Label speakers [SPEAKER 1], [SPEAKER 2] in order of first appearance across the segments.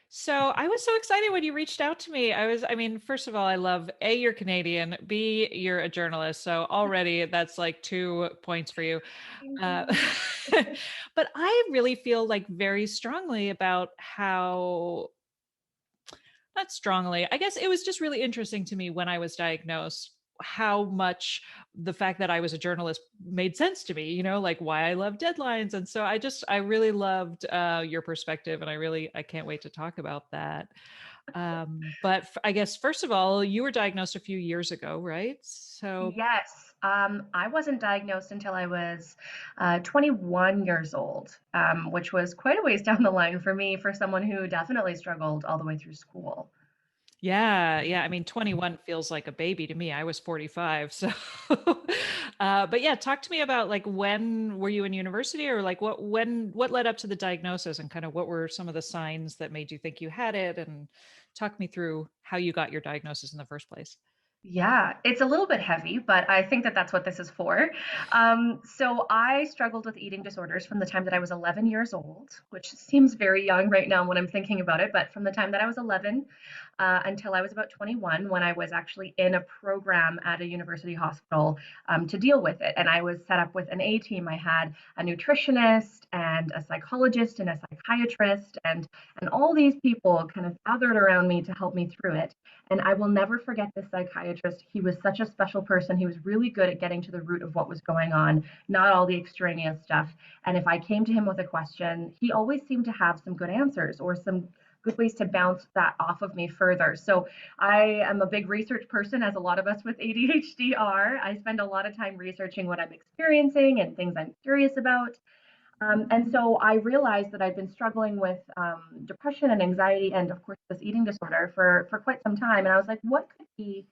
[SPEAKER 1] So I was so excited when you reached out to me. I mean, first of all, I love A, you're Canadian, B, you're a journalist. So already that's like 2 points for you.
[SPEAKER 2] Thank
[SPEAKER 1] Uh,
[SPEAKER 2] you.
[SPEAKER 1] but I really feel like very strongly about how, not strongly, I guess it was just really interesting to me when I was diagnosed how much the fact that I was a journalist made sense to me, like why I love deadlines. And so I really loved your perspective, and I can't wait to talk about that. But I guess, first of all, you were diagnosed a few years ago, right? So,
[SPEAKER 2] Yes, I wasn't diagnosed until I was 21 years old, which was quite a ways down the line for me, for someone who definitely struggled all the way through school.
[SPEAKER 1] yeah, yeah. I mean, 21 feels like a baby to me. I was 45. So, but yeah, talk to me about like when were you in university, or like what led up to the diagnosis, and kind of what were some of the signs that made you think you had it, and talk me through how you got your diagnosis in the first place.
[SPEAKER 2] Yeah, it's a little bit heavy, but I think that that's what this is for. So I struggled with eating disorders from the time that I was 11 years old, which seems very young right now when I'm thinking about it, but from the time that I was 11 until I was about 21, when I was actually in a program at a university hospital to deal with it. And I was set up with an A team. I had a nutritionist and a psychologist and a psychiatrist, and all these people kind of gathered around me to help me through it. And I will never forget this psychiatrist. He was such a special person. He was really good at getting to the root of what was going on, not all the extraneous stuff. And if I came to him with a question, he always seemed to have some good answers or some good ways to bounce that off of me further. So I am a big research person, as a lot of us with ADHD are. I spend a lot of time researching what I'm experiencing and things I'm curious about. And so I realized that I'd been struggling with depression and anxiety, and of course this eating disorder for quite some time. And I was like, what could be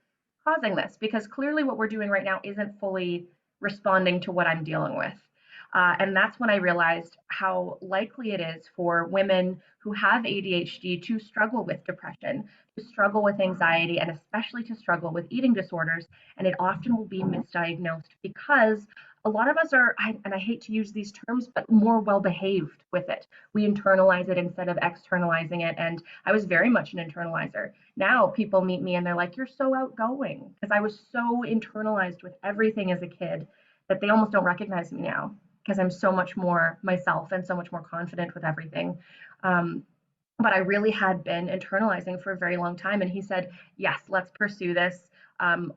[SPEAKER 2] causing this? Because clearly what we're doing right now isn't fully responding to what I'm dealing with. And that's when I realized how likely it is for women who have ADHD to struggle with depression, to struggle with anxiety, and especially to struggle with eating disorders. And it often will be misdiagnosed because a lot of us are, and I hate to use these terms, but more well behaved with it. We internalize it instead of externalizing it. And I was very much an internalizer. Now people meet me and they're like, you're so outgoing, because I was so internalized with everything as a kid that they almost don't recognize me now because I'm so much more myself and so much more confident with everything. Um, but I really had been internalizing for a very long time. And he said, yes, let's pursue this.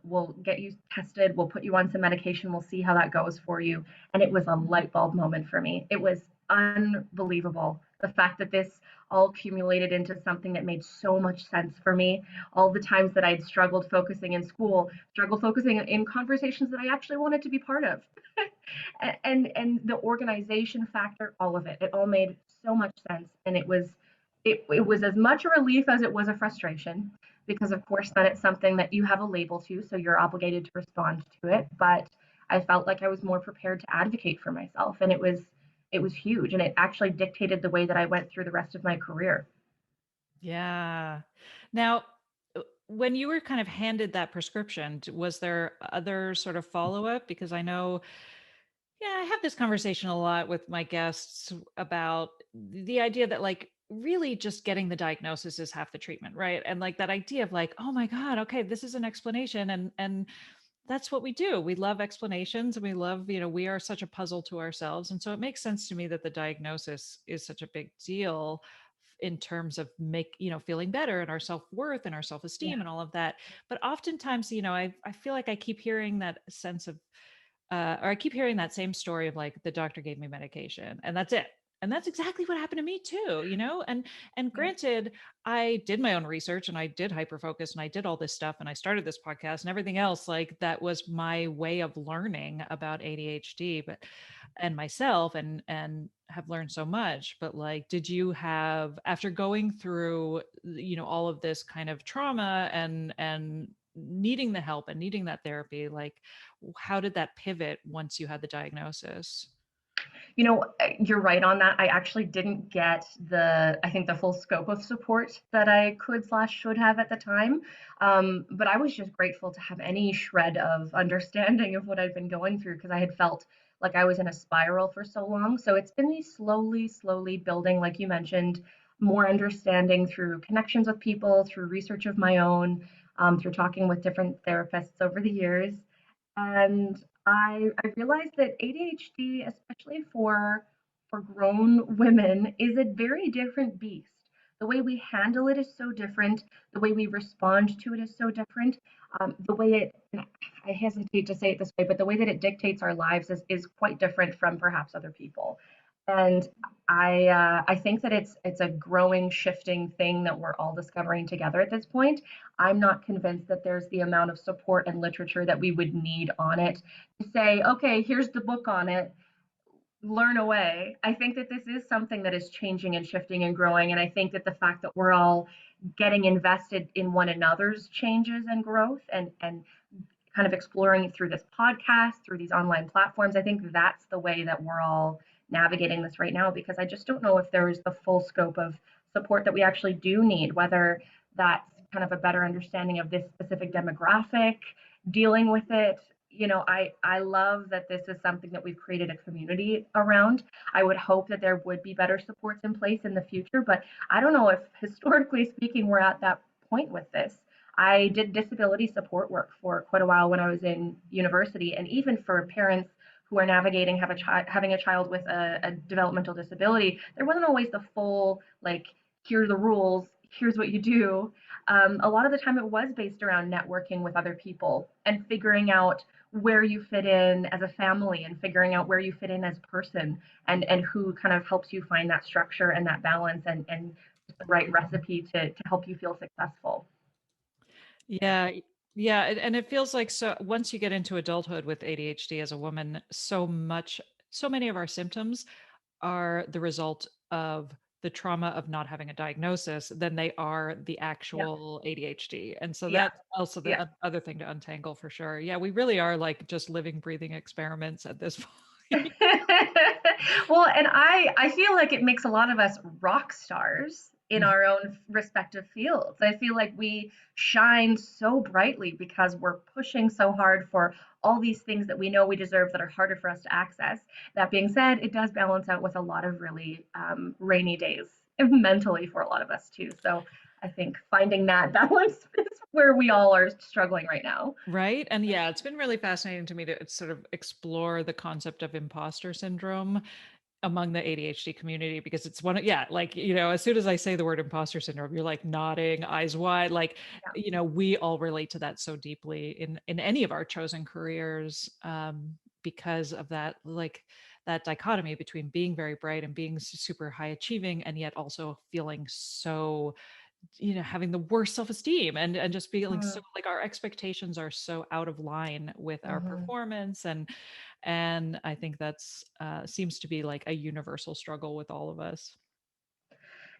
[SPEAKER 2] We'll get you tested. We'll put you on some medication. We'll see how that goes for you. And it was a light bulb moment for me. It was unbelievable. The fact that this all accumulated into something that made so much sense for me. All the times that I'd struggled focusing in school, struggled focusing in conversations that I actually wanted to be part of. And the organization factor, all of it, it all made so much sense. And it was as much a relief as it was a frustration, because of course then it's something that you have a label to, so you're obligated to respond to it. But I felt like I was more prepared to advocate for myself, and it was huge, and it actually dictated the way that I went through the rest of my career.
[SPEAKER 1] Yeah. Now, when you were kind of handed that prescription, was there other sort of follow-up? Because I know, yeah, I have this conversation a lot with my guests about the idea that like really just getting the diagnosis is half the treatment, right? And like that idea of like, oh my God, okay, this is an explanation, and that's what we do. We love explanations, and we love, we are such a puzzle to ourselves. And so it makes sense to me that the diagnosis is such a big deal in terms of feeling better and our self-worth and our
[SPEAKER 2] Yeah.
[SPEAKER 1] self-esteem and all of that. But oftentimes, I feel like I keep hearing that sense of or I keep hearing that same story of like the doctor gave me medication and that's it. And that's exactly what happened to me too, and
[SPEAKER 2] Yeah.
[SPEAKER 1] granted, I did my own research and I did hyperfocus and I did all this stuff and I started this podcast and everything else. Like that was my way of learning about ADHD, but and myself, and have learned so much. But like, did you have, after going through, all of this kind of trauma and needing the help and needing that therapy, like how did that pivot once you had the diagnosis?
[SPEAKER 2] You're right on that. I actually didn't get I think the full scope of support that I could slash should have at the time. But I was just grateful to have any shred of understanding of what I'd been going through, because I had felt like I was in a spiral for so long. So it's been me slowly, slowly building, like you mentioned, more understanding through connections with people, through research of my own, through talking with different therapists over the years. And I realized that ADHD, especially for grown women, is a very different beast. The way we handle it is so different. The way we respond to it is so different. The way it, and I hesitate to say it this way, but the way that it dictates our lives is quite different from perhaps other people. And I think that it's a growing, shifting thing that we're all discovering together at this point. I'm not convinced that there's the amount of support and literature that we would need on it to say, okay, here's the book on it, learn away. I think that this is something that is changing and shifting and growing. And I think that the fact that we're all getting invested in one another's changes and growth and kind of exploring it through this podcast, through these online platforms, I think that's the way that we're all navigating this right now, because I just don't know if there's the full scope of support that we actually do need, whether that's kind of a better understanding of this specific demographic, dealing with it. I love that this is something that we've created a community around. I would hope that there would be better supports in place in the future, but I don't know if historically speaking we're at that point with this. I did disability support work for quite a while when I was in university, and even for parents who are navigating having a child with a developmental disability, there wasn't always the full like, here are the rules, here's what you do. A lot of the time it was based around networking with other people and figuring out where you fit in as a family and figuring out where you fit in as a person, and who kind of helps you find that structure and that balance and the right recipe to help you feel successful.
[SPEAKER 1] Yeah, yeah, and it feels like so once you get into adulthood with ADHD as a woman, so many of our symptoms are the result of the trauma of not having a diagnosis than they are the
[SPEAKER 2] Yeah,
[SPEAKER 1] actual ADHD. And so
[SPEAKER 2] yeah,
[SPEAKER 1] that's also the
[SPEAKER 2] yeah.
[SPEAKER 1] other thing to untangle for sure. Yeah, we really are like just living, breathing experiments at this point.
[SPEAKER 2] Well, and I feel like it makes a lot of us rock stars in our own respective fields. I feel like we shine so brightly because we're pushing so hard for all these things that we know we deserve that are harder for us to access. That being said, it does balance out with a lot of really rainy days mentally for a lot of us too. So I think finding that balance is where we all are struggling right now.
[SPEAKER 1] Right. And yeah, it's been really fascinating to me to sort of explore the concept of imposter syndrome among the ADHD community because it's one of, yeah, like, as soon as I say the word imposter syndrome, you're like nodding, eyes wide, like,
[SPEAKER 2] Yeah.
[SPEAKER 1] we all relate to that so deeply in any of our chosen careers, because of that, like that dichotomy between being very bright and being super high achieving and yet also feeling so, having the worst self-esteem and just feeling so
[SPEAKER 2] Mm,
[SPEAKER 1] like our expectations are so out of line with our
[SPEAKER 2] mhm.
[SPEAKER 1] performance, and I think that's seems to be like a universal struggle with all of us.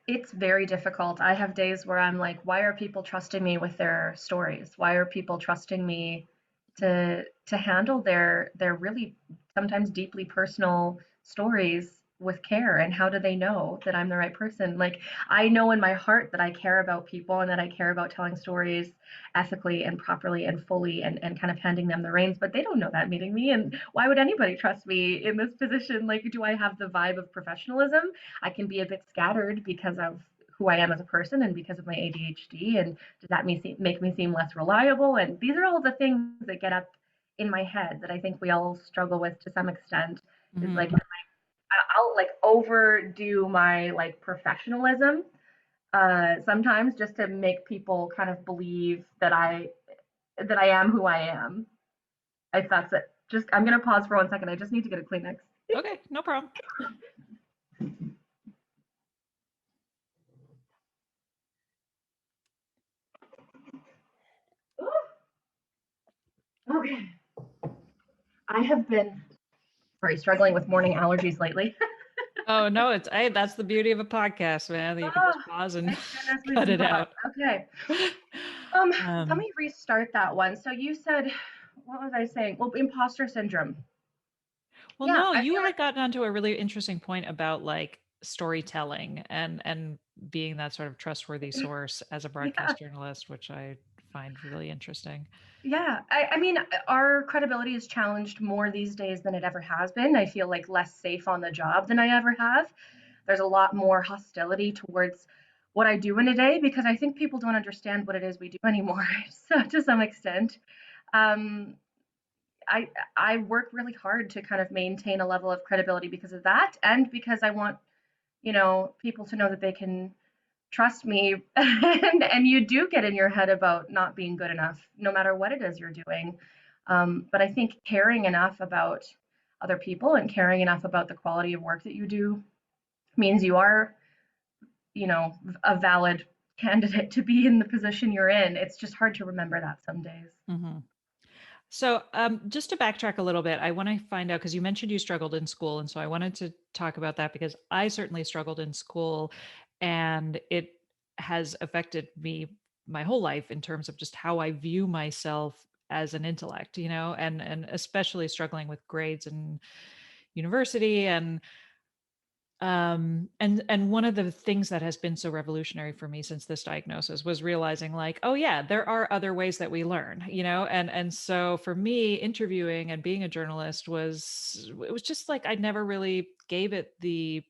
[SPEAKER 2] It's very difficult. I have days where I'm like, why are people trusting me with their stories? Why are people trusting me to handle their really sometimes deeply personal stories with care? And how do they know that I'm the right person? Like, I know in my heart that I care about people and that I care about telling stories ethically and properly and fully and kind of handing them the reins, but they don't know that meeting me. And why would anybody trust me in this position? Like, do I have the vibe of professionalism? I can be a bit scattered because of who I am as a person and because of my ADHD. And does that make me seem less reliable? And these are all the things that get up in my head that I think we all struggle with to some extent. Is like
[SPEAKER 1] Mhm.
[SPEAKER 2] I'll like overdo my like professionalism sometimes just to make people kind of believe that I am who I am. If that's it. Just I'm gonna pause for 1 second. I just need to get a Kleenex.
[SPEAKER 1] Okay, no problem.
[SPEAKER 2] Okay. I have been struggling with morning allergies lately.
[SPEAKER 1] Oh no, it's hey, that's the beauty of a podcast, man. You can
[SPEAKER 2] Oh,
[SPEAKER 1] just pause and
[SPEAKER 2] thank goodness we've
[SPEAKER 1] cut
[SPEAKER 2] been
[SPEAKER 1] it
[SPEAKER 2] paused.
[SPEAKER 1] out.
[SPEAKER 2] Okay. Let
[SPEAKER 1] um
[SPEAKER 2] me restart that one. So you said, what was I saying? Well, imposter syndrome.
[SPEAKER 1] well,
[SPEAKER 2] Yeah,
[SPEAKER 1] no,
[SPEAKER 2] I
[SPEAKER 1] you
[SPEAKER 2] feel
[SPEAKER 1] had gotten onto a really interesting point about like storytelling and being that sort of trustworthy
[SPEAKER 2] like,
[SPEAKER 1] source as a
[SPEAKER 2] yeah,
[SPEAKER 1] broadcast journalist, which I find really interesting.
[SPEAKER 2] yeah. I mean, our credibility is challenged more these days than it ever has been. I feel like less safe on the job than I ever have. there's a lot more hostility towards what I do in a day because I think people don't understand what it is we do anymore. So to some extent, um, I I work really hard to kind of maintain a level of credibility because of that, and because I want people to know that they can trust me. And you do get in your head about not being good enough, no matter what it is you're doing. But I think caring enough about other people and caring enough about the quality of work that you do means you are, a valid candidate to be in the position you're in. It's just hard to remember that some days.
[SPEAKER 1] Hmm. So, just to backtrack a little bit, I want to find out because you mentioned you struggled in school. And so I wanted to talk about that because I certainly struggled in school and it has affected me my whole life in terms of just how I view myself as an intellect, and especially struggling with grades in university. And one of the things that has been so revolutionary for me since this diagnosis was realizing like, oh yeah, there are other ways that we learn, and so for me, interviewing and being a journalist it was just like I never really gave it the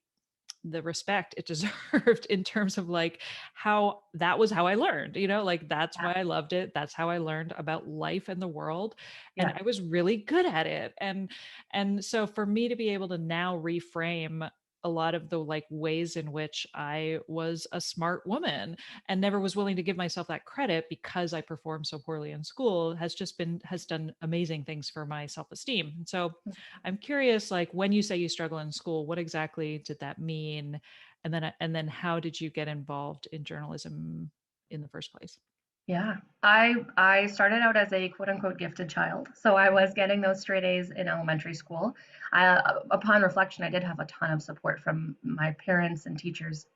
[SPEAKER 1] respect it deserved in terms of like how that was how I learned, like that's
[SPEAKER 2] Yeah,
[SPEAKER 1] why I loved it. That's how I learned about life and the world. And
[SPEAKER 2] yeah,
[SPEAKER 1] I was really good at it. And so for me to be able to now reframe a lot of the like ways in which I was a smart woman and never was willing to give myself that credit because I performed so poorly in school has done amazing things for my self-esteem. So I'm curious, like when you say you struggle in school, what exactly did that mean? And then how did you get involved in journalism in the first place?
[SPEAKER 2] yeah. I started out as a quote unquote gifted child, so I was getting those straight A's in elementary school. Upon reflection, I did have a ton of support from my parents and teachers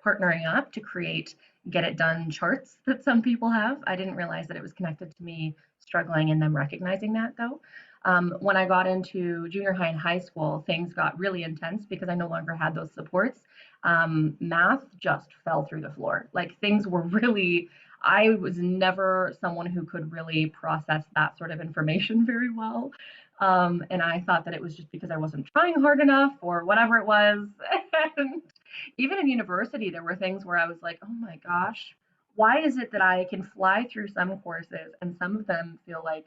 [SPEAKER 2] partnering up to create get it done charts that some people have. I didn't realize that it was connected to me struggling and them recognizing that though. When I got into junior high and high school, things got really intense because I no longer had those supports. Math just fell through the floor. Like things were really, I was never someone who could really process that sort of information very well. And I thought that it was just because I wasn't trying hard enough or whatever it was. And even in university, there were things where I was like, oh my gosh, why is it that I can fly through some courses and some of them feel like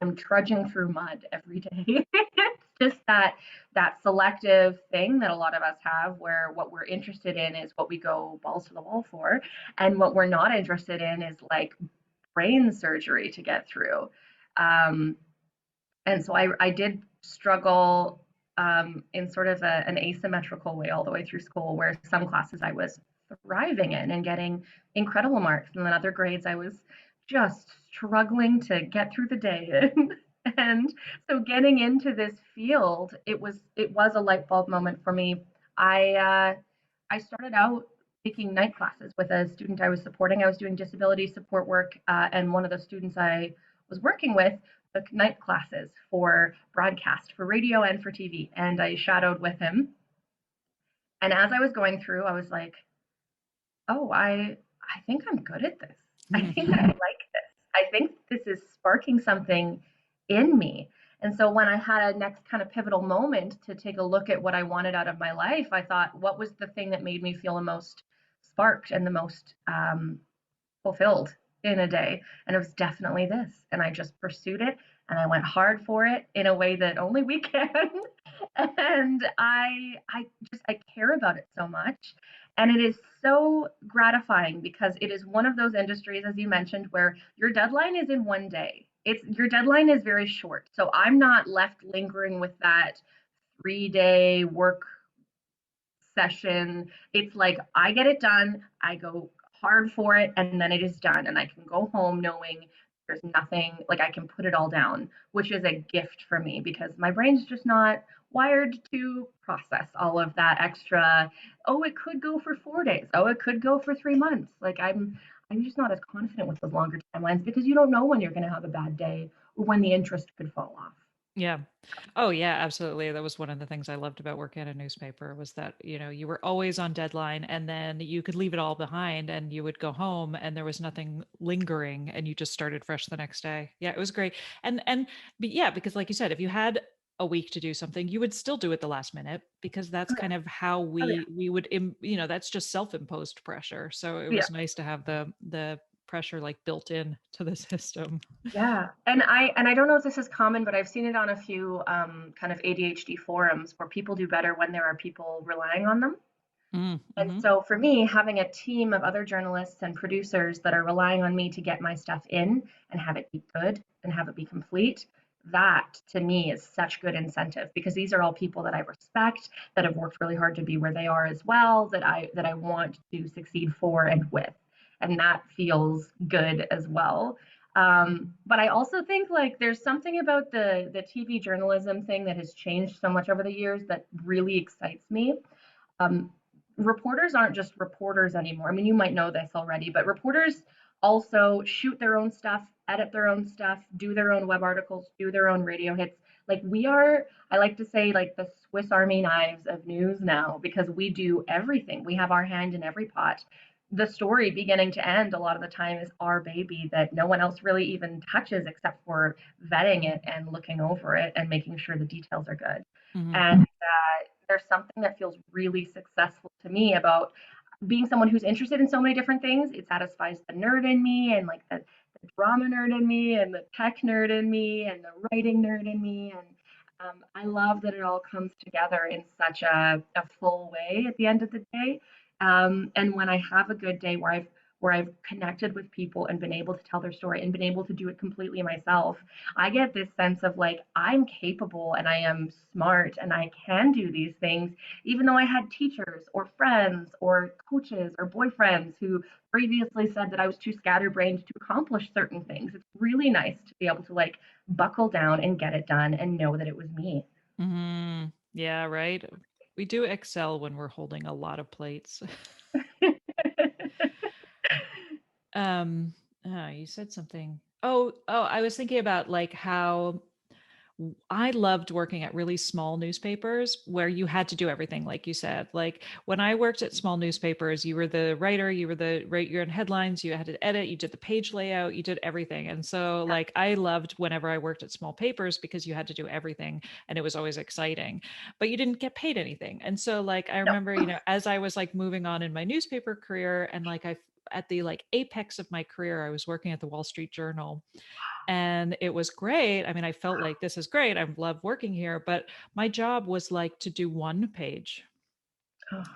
[SPEAKER 2] I'm trudging through mud every day? It's just that selective thing that a lot of us have where what we're interested in is what we go balls to the wall for. And what we're not interested in is like brain surgery to get through. Um, and so I did struggle in sort of an asymmetrical way all the way through school, where some classes I was thriving in and getting incredible marks, and then other grades I was just struggling to get through the day in. And so getting into this field, it was a light bulb moment for me. I started out taking night classes with a student I was supporting. I was doing disability support work, and one of the students I was working with took night classes for broadcast, for radio and for TV, and I shadowed with him. And as I was going through, I was like, "Oh, I think I'm good at this. I think I like this. I think this is sparking something in me." And so when I had a next kind of pivotal moment to take a look at what I wanted out of my life, I thought, what was the thing that made me feel the most sparked and the most fulfilled in a day? And it was definitely this. And I just pursued it and I went hard for it in a way that only we can. And I care about it so much. And it is so gratifying because it is one of those industries, as you mentioned, where your deadline is in one day. It's your deadline is very short. So I'm not left lingering with that 3-day work session. It's like I get it done, I go hard for it, and then it is done. And I can go home knowing there's nothing, like I can put it all down, which is a gift for me because my brain's just not wired to process all of that extra. Oh, it could go for 4 days. Oh, it could go for 3 months. Like I'm just not as confident with those longer timelines because you don't know when you're going to have a bad day or when the interest could fall off.
[SPEAKER 1] Yeah. Oh, yeah, absolutely. That was one of the things I loved about working at a newspaper was that, you were always on deadline and then you could leave it all behind and you would go home and there was nothing lingering and you just started fresh the next day. Yeah, it was great. But yeah, because like you said, if you had a week to do something, you would still do it the last minute because that's
[SPEAKER 2] Oh,
[SPEAKER 1] kind of how
[SPEAKER 2] yeah.
[SPEAKER 1] we would that's just self-imposed pressure. So it
[SPEAKER 2] Yeah.
[SPEAKER 1] was nice to have the pressure like built in to the system.
[SPEAKER 2] Yeah, and I don't know if this is common, but I've seen it on a few kind of ADHD forums where people do better when there are people relying on them. And
[SPEAKER 1] Mm-hmm.
[SPEAKER 2] so for me, having a team of other journalists and producers that are relying on me to get my stuff in and have it be good and have it be complete, that to me is such good incentive because these are all people that I respect, that have worked really hard to be where they are as well, that I want to succeed for and with. And that feels good as well. But I also think like there's something about the TV journalism thing that has changed so much over the years that really excites me. um, Reporters aren't just reporters anymore. I mean, you might know this already, but reporters also shoot their own stuff, edit their own stuff, do their own web articles, do their own radio hits. Like we are, I like to say, like the Swiss Army knives of news now because we do everything. We have our hand in every pot. The story beginning to end a lot of the time is our baby that no one else really even touches except for vetting it and looking over it and making sure the details are good.
[SPEAKER 1] Mm-hmm.
[SPEAKER 2] And there's something that feels really successful to me about being someone who's interested in so many different things. It satisfies the nerd in me and like the drama nerd in me and the tech nerd in me and the writing nerd in me. And I love that it all comes together in such a full way at the end of the day. And when I have a good day where I've connected with people and been able to tell their story and been able to do it completely myself, I get this sense of like I'm capable and I am smart and I can do these things, even though I had teachers or friends or coaches or boyfriends who previously said that I was too scatterbrained to accomplish certain things. It's really nice to be able to like buckle down and get it done and know that it was me.
[SPEAKER 1] Mm-hmm. Yeah, right. We do excel when we're holding a lot of plates. um you said something. Oh, I was thinking about like how I loved working at really small newspapers where you had to do everything, like you said. Like when I worked at small newspapers, you were the writer, you were you're in headlines, you had to edit, you did the page layout, you did everything. And so, like, I loved whenever I worked at small papers because you had to do everything and it was always exciting, but you didn't get paid anything. And so, like, I
[SPEAKER 2] No.
[SPEAKER 1] remember, as I was like moving on in my newspaper career and like at the like apex of my career, I was working at the Wall Street Journal and it was great. I mean, I felt like this is great. I love working here, but my job was like to do one page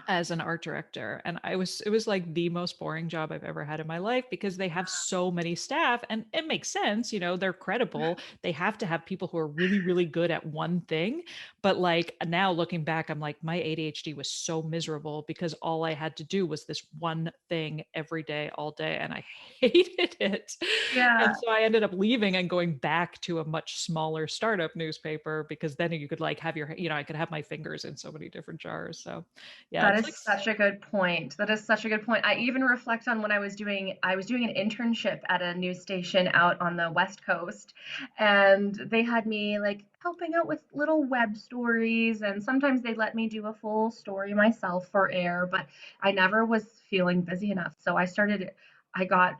[SPEAKER 1] as an art director, and it was like the most boring job I've ever had in my life because they have so many staff, and it makes sense, they're credible, they have to have people who are really really good at one thing. But like now looking back, I'm like, my ADHD was so miserable because all I had to do was this one thing every day all day, and I hated it. And
[SPEAKER 2] Yeah.
[SPEAKER 1] so I ended up leaving and going back to a much smaller startup newspaper because then you could like have I could have my fingers in so many different jars. So yeah,
[SPEAKER 2] That
[SPEAKER 1] it's
[SPEAKER 2] is
[SPEAKER 1] like
[SPEAKER 2] such a good point. That is such a good point. I even reflect on when I was doing an internship at a news station out on the West Coast, and they had me like helping out with little web stories, and sometimes they'd let me do a full story myself for air, but I never was feeling busy enough. So I got,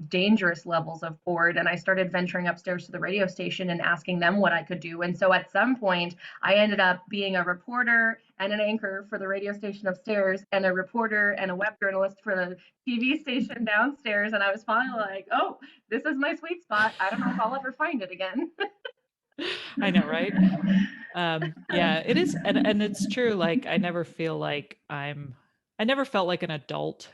[SPEAKER 2] dangerous levels of bored, and I started venturing upstairs to the radio station and asking them what I could do. And so at some point I ended up being a reporter and an anchor for the radio station upstairs, and a reporter and a web journalist for the TV station downstairs. And I was finally like, oh, this is my sweet spot. I don't know if I'll ever find it again.
[SPEAKER 1] I know, right? Yeah, it is, and it's true. Like I never felt like an adult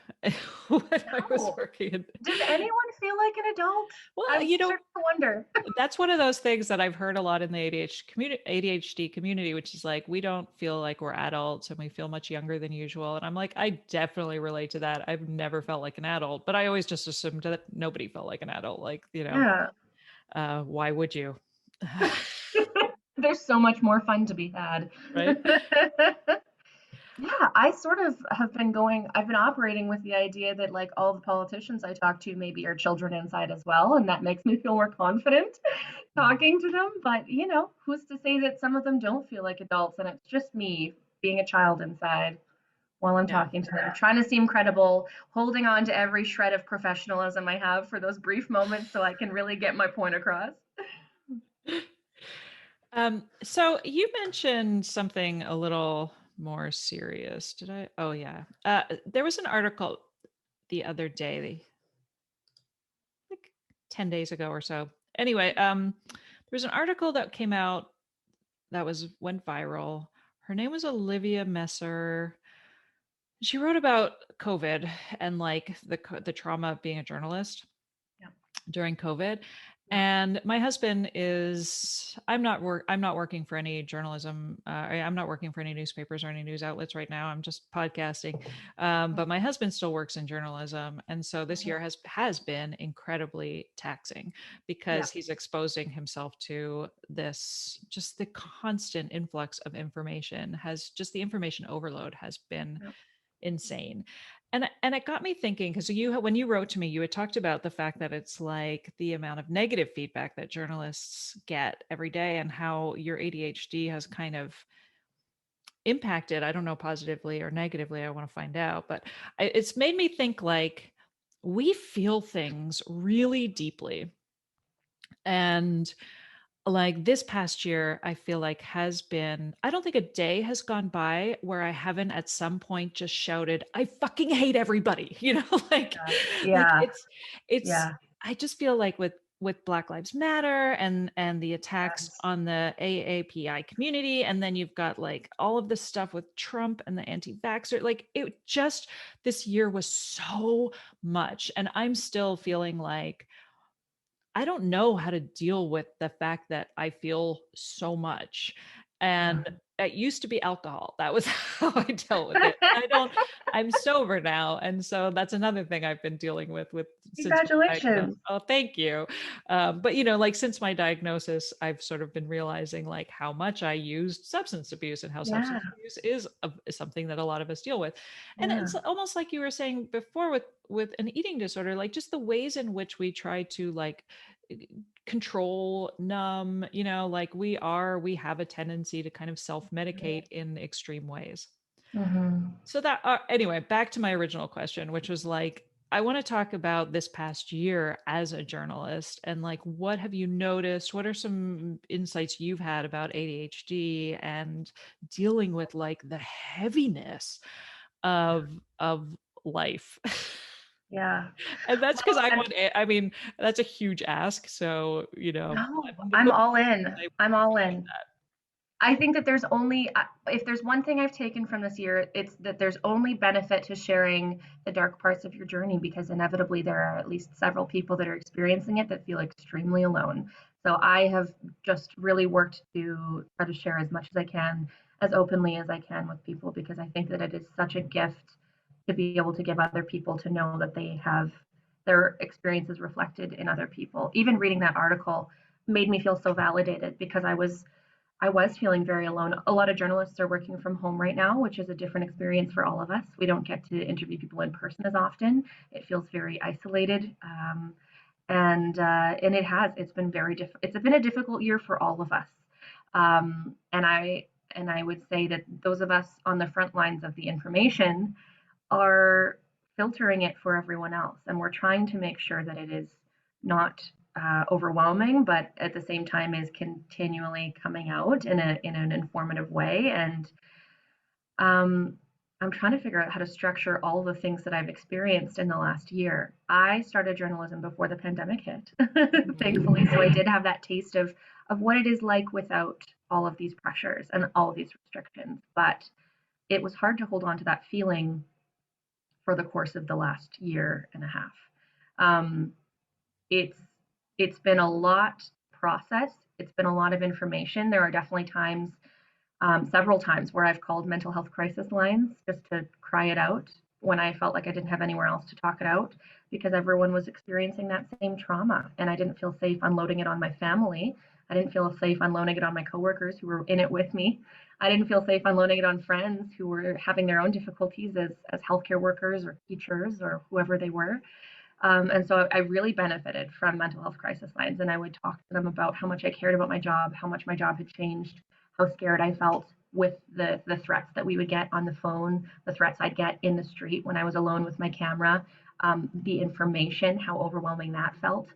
[SPEAKER 1] when I was
[SPEAKER 2] No.
[SPEAKER 1] working in,
[SPEAKER 2] Does anyone feel like an adult?
[SPEAKER 1] well,
[SPEAKER 2] I'm starting to wonder.
[SPEAKER 1] that's one of those things that I've heard a lot in the ADHD community, which is like we don't feel like we're adults and we feel much younger than usual. And I'm like, I definitely relate to that. I've never felt like an adult, but I always just assumed that nobody felt like an adult. Like,
[SPEAKER 2] Yeah.
[SPEAKER 1] why would you?
[SPEAKER 2] There's so much more fun to be had.
[SPEAKER 1] Right?
[SPEAKER 2] Yeah, I've been operating with the idea that like all the politicians I talk to maybe are children inside as well, and that makes me feel more confident talking to them. But who's to say that some of them don't feel like adults and it's just me being a child inside while I'm
[SPEAKER 1] Yeah.
[SPEAKER 2] talking to them, trying to seem credible, holding on to every shred of professionalism I have for those brief moments so I can really get my point across.
[SPEAKER 1] So you mentioned something a little more serious. Did I? Oh, yeah. There was an article the other day, like 10 days ago or so. Anyway, there was an article that came out that went viral. Her name was Olivia Messer. She wrote about COVID and like the trauma of being a journalist
[SPEAKER 2] Yeah,
[SPEAKER 1] during COVID.
[SPEAKER 2] yeah,
[SPEAKER 1] And my husband is I'm not working for any journalism. I'm not working for any newspapers or any news outlets right now. I'm just podcasting.
[SPEAKER 2] mhm,
[SPEAKER 1] But my husband still works in journalism, and so this
[SPEAKER 2] mhm,
[SPEAKER 1] year has been incredibly taxing
[SPEAKER 2] yeah,
[SPEAKER 1] because he's exposing himself to this just the constant influx of information has just the information overload has been
[SPEAKER 2] yeah,
[SPEAKER 1] insane. And it got me thinking because when you wrote to me, you had talked about the fact that it's like the amount of negative feedback that journalists get every day and how your ADHD has kind of impacted, I don't know positively or negatively, I want to find out, but it's made me think like we feel things really deeply. And like this past year, I feel like has been, I don't think a day has gone by where I haven't at some point just shouted, I fucking hate everybody, like
[SPEAKER 2] yeah,
[SPEAKER 1] it's
[SPEAKER 2] yeah,
[SPEAKER 1] I just feel like with Black Lives Matter and the attacks
[SPEAKER 2] yes,
[SPEAKER 1] on the AAPI community, and then you've got like all of this stuff with Trump and the anti-vaxxer, like it just this year was so much. And I'm still feeling like I don't know how to deal with the fact that I feel so much.
[SPEAKER 2] yeah.
[SPEAKER 1] And it used to be alcohol. That was how I dealt with it. I'm sober now. And so that's another thing I've been dealing with since my diagnosis.
[SPEAKER 2] Congratulations.
[SPEAKER 1] Oh, thank you. But like since my diagnosis, I've sort of been realizing like how much I used substance abuse and how
[SPEAKER 2] Yeah,
[SPEAKER 1] substance abuse is something that a lot of us deal with. And
[SPEAKER 2] yeah,
[SPEAKER 1] it's almost like you were saying before with an eating disorder, like just the ways in which we try to like control, numb, like we have a tendency to kind of self-medicate in extreme ways.
[SPEAKER 2] hmm,
[SPEAKER 1] So that anyway, back to my original question, which was like I want to talk about this past year as a journalist and like what have you noticed? What are some insights you've had about ADHD and dealing with like the heaviness of life?
[SPEAKER 2] yeah.
[SPEAKER 1] And that's because
[SPEAKER 2] Well,
[SPEAKER 1] I
[SPEAKER 2] and
[SPEAKER 1] want I mean, that's a huge ask. So,
[SPEAKER 2] no, I'm
[SPEAKER 1] most
[SPEAKER 2] all in.
[SPEAKER 1] I
[SPEAKER 2] I'm all
[SPEAKER 1] appreciate
[SPEAKER 2] in.
[SPEAKER 1] that.
[SPEAKER 2] I think that there's only, if there's one thing I've taken from this year, it's that there's only benefit to sharing the dark parts of your journey because inevitably there are at least several people that are experiencing it that feel extremely alone. So I have just really worked to try to share as much as I can, as openly as I can with people because I think that it is such a gift to be able to give other people to know that they have their experiences reflected in other people. Even reading that article made me feel so validated because I was feeling very alone. A lot of journalists are working from home right now, which is a different experience for all of us. We don't get to interview people in person as often. It feels very isolated, and it's been it's been a difficult year for all of us. And I would say that those of us on the front lines of the information are filtering it for everyone else, and we're trying to make sure that it is not overwhelming, but at the same time is continually coming out in an informative way. And um, I'm trying to figure out how to structure all the things that I've experienced in the last year. I started journalism before the pandemic hit, thankfully, so I did have that taste of what it is like without all of these pressures and all of these restrictions. But it was hard to hold on to that feeling for the course of the last year and a half. Um, it's it's been a lot process. It's been a lot of information. There are definitely times, several times, where I've called mental health crisis lines just to cry it out when I felt like I didn't have anywhere else to talk it out because everyone was experiencing that same trauma, and I didn't feel safe unloading it on my family. I didn't feel safe unloading it on my coworkers who were in it with me. I didn't feel safe unloading it on friends who were having their own difficulties as healthcare workers or teachers or whoever they were. And so I really benefited from mental health crisis lines. And I would talk to them about how much I cared about my job, how much my job had changed, how scared I felt with the threats that we would get on the phone, the threats I'd get in the street when I was alone with my camera, the information, how overwhelming that felt.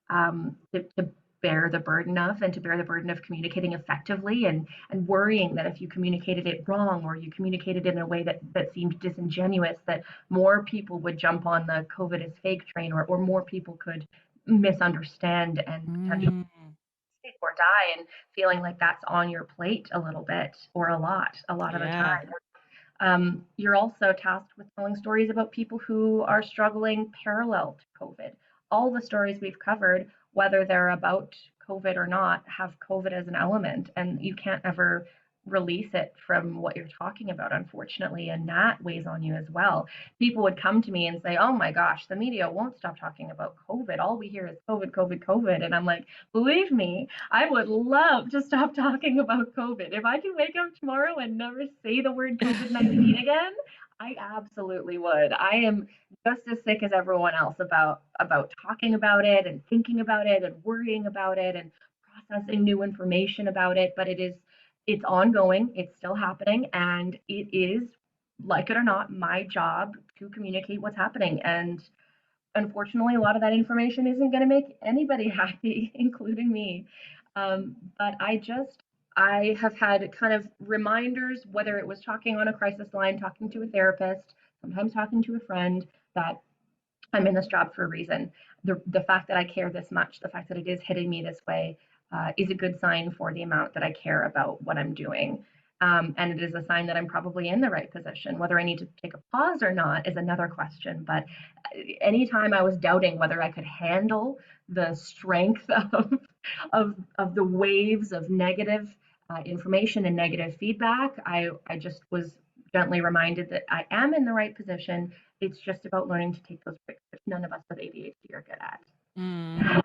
[SPEAKER 2] To bear the burden of, and to bear the burden of communicating effectively, and worrying that if you communicated it wrong, or you communicated it in a way that seemed disingenuous, that more people would jump on the COVID is fake train, or more people could misunderstand and potentially
[SPEAKER 1] Mm,
[SPEAKER 2] sick or die, and feeling like that's on your plate a little bit, or a lot of the
[SPEAKER 1] yeah.
[SPEAKER 2] time. You're also tasked with telling stories about people who are struggling parallel to COVID. All the stories we've covered, whether they're about COVID or not, have COVID as an element, and you can't ever release it from what you're talking about, unfortunately, and that weighs on you as well. People would come to me and say, "Oh my gosh, the media won't stop talking about COVID. All we hear is COVID, COVID, COVID." And I'm like, believe me, I would love to stop talking about COVID. If I can wake up tomorrow and never say the word COVID-19 again, I absolutely would. I am just as sick as everyone else about talking about it, and thinking about it, and worrying about it, and processing new information about it. But it's ongoing, it's still happening, and it is, like it or not, my job to communicate what's happening. And unfortunately, a lot of that information isn't going to make anybody happy, including me. But I have had kind of reminders, whether it was talking on a crisis line, talking to a therapist, sometimes talking to a friend, that I'm in this job for a reason. The fact that I care this much, the fact that it is hitting me this way, is a good sign for the amount that I care about what I'm doing. And it is a sign that I'm probably in the right position. Whether I need to take a pause or not is another question. But anytime I was doubting whether I could handle the strength of the waves of negative information and negative feedback, I just was gently reminded that I am in the right position. It's just about learning to take those breaks, which none of us with ADHD are good at.
[SPEAKER 1] Mm,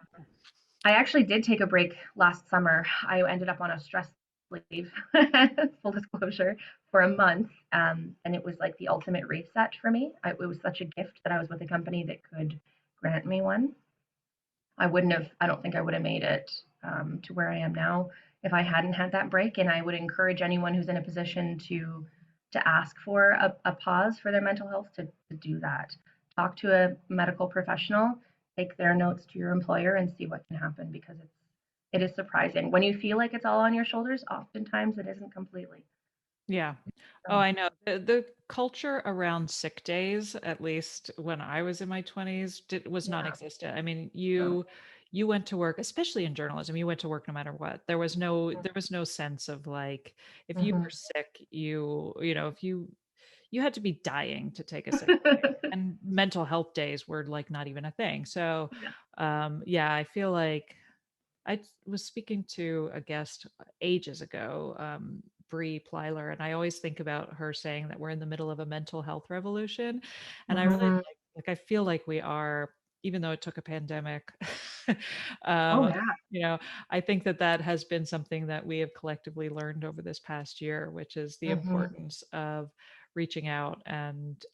[SPEAKER 2] I actually did take a break last summer. I ended up on a stress leave, full disclosure, for a month. And it was like the ultimate reset for me. It was such a gift that I was with a company that could grant me one. I don't think I would have made it to where I am now if I hadn't had that break. And I would encourage anyone who's in a position to ask for a pause for their mental health to do that. Talk to a medical professional, take their notes to your employer, and see what can happen, because it is surprising. When you feel like it's all on your shoulders, oftentimes it isn't completely.
[SPEAKER 1] yeah. Oh,
[SPEAKER 2] So,
[SPEAKER 1] I know. The culture around sick days, at least when I was in my 20s, was
[SPEAKER 2] yeah.
[SPEAKER 1] non-existent. I mean,
[SPEAKER 2] No.
[SPEAKER 1] you went to work, especially in journalism, you went to work no matter what. There was no sense of like if you
[SPEAKER 2] Mm-hmm.
[SPEAKER 1] were sick, you know, if you had to be dying to take a sick day. And mental health days were like not even a thing. So,
[SPEAKER 2] Yeah.
[SPEAKER 1] yeah, I feel like was speaking to a guest ages ago, Bree Plyler, and I always think about her saying that we're in the middle of a mental health revolution, and I really
[SPEAKER 2] Mm-hmm.
[SPEAKER 1] I feel like we are, even though it took a pandemic.
[SPEAKER 2] Oh
[SPEAKER 1] um,
[SPEAKER 2] yeah.
[SPEAKER 1] you know, I think that that has been something that we have collectively learned over this past year, which is the
[SPEAKER 2] Mm-hmm.
[SPEAKER 1] importance of reaching out and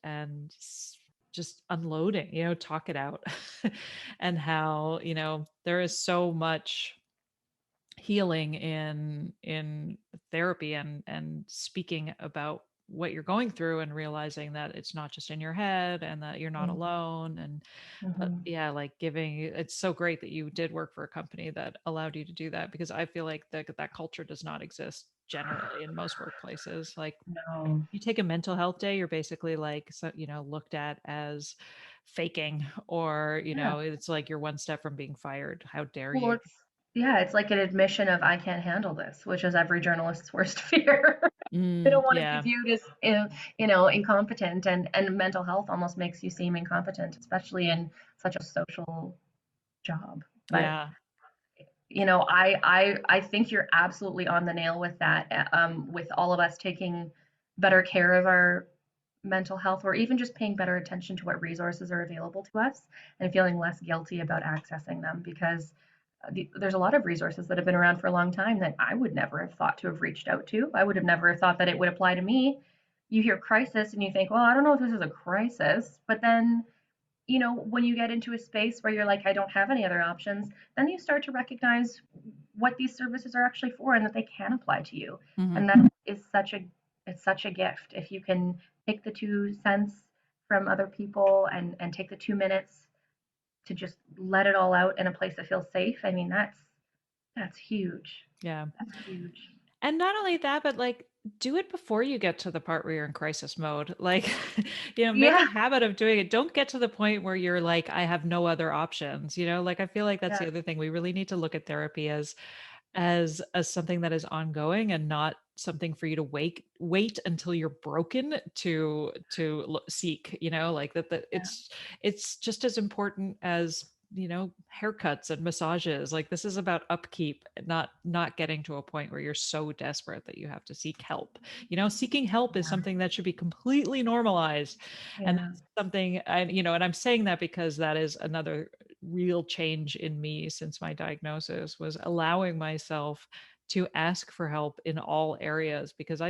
[SPEAKER 1] just unloading, talk it out. And how, there is so much healing in therapy and speaking about what you're going through and realizing that it's not just in your head and that you're not alone. And
[SPEAKER 2] Mm-hmm.
[SPEAKER 1] yeah, like giving, it's so great that you did work for a company that allowed you to do that, because I feel like that culture does not exist generally in most workplaces. Like,
[SPEAKER 2] No.
[SPEAKER 1] you take a mental health day, you're basically like, so, looked at as faking, or,
[SPEAKER 2] Yeah.
[SPEAKER 1] it's like you're one step from being fired. How dare
[SPEAKER 2] Well,
[SPEAKER 1] you?
[SPEAKER 2] it's like an admission of I can't handle this, which is every journalist's worst fear. They don't want to be
[SPEAKER 1] Yeah.
[SPEAKER 2] viewed as, incompetent, and mental health almost makes you seem incompetent, especially in such a social job. But
[SPEAKER 1] Yeah.
[SPEAKER 2] I think you're absolutely on the nail with that. With all of us taking better care of our mental health, or even just paying better attention to what resources are available to us, and feeling less guilty about accessing them, because there's a lot of resources that have been around for a long time that I would never have thought to have reached out to. I would have never thought that it would apply to me. You hear crisis and you think, well, I don't know if this is a crisis. But then, when you get into a space where you're like, I don't have any other options, then you start to recognize what these services are actually for, and that they can apply to you.
[SPEAKER 1] Hmm.
[SPEAKER 2] And that is it's such a gift if you can take the 2 cents from other people, and take the 2 minutes to just let it all out in a place that feels safe. I mean, That's huge.
[SPEAKER 1] Yeah.
[SPEAKER 2] That's huge.
[SPEAKER 1] And not only that, but like do it before you get to the part where you're in crisis mode. Like, make
[SPEAKER 2] Yeah.
[SPEAKER 1] a habit of doing it. Don't get to the point where you're like, I have no other options. Like I feel like that's the
[SPEAKER 2] Yes.
[SPEAKER 1] other thing. We really need to look at therapy as something that is ongoing and not something for you to wait until you're broken to seek, like that
[SPEAKER 2] Yeah.
[SPEAKER 1] it's just as important as haircuts and massages. Like this is about upkeep, not getting to a point where you're so desperate that you have to seek help. Seeking help is something that should be completely normalized. And
[SPEAKER 2] Yeah.
[SPEAKER 1] that's something and I'm saying that because that is another real change in me since my diagnosis, was allowing myself to ask for help in all areas, because I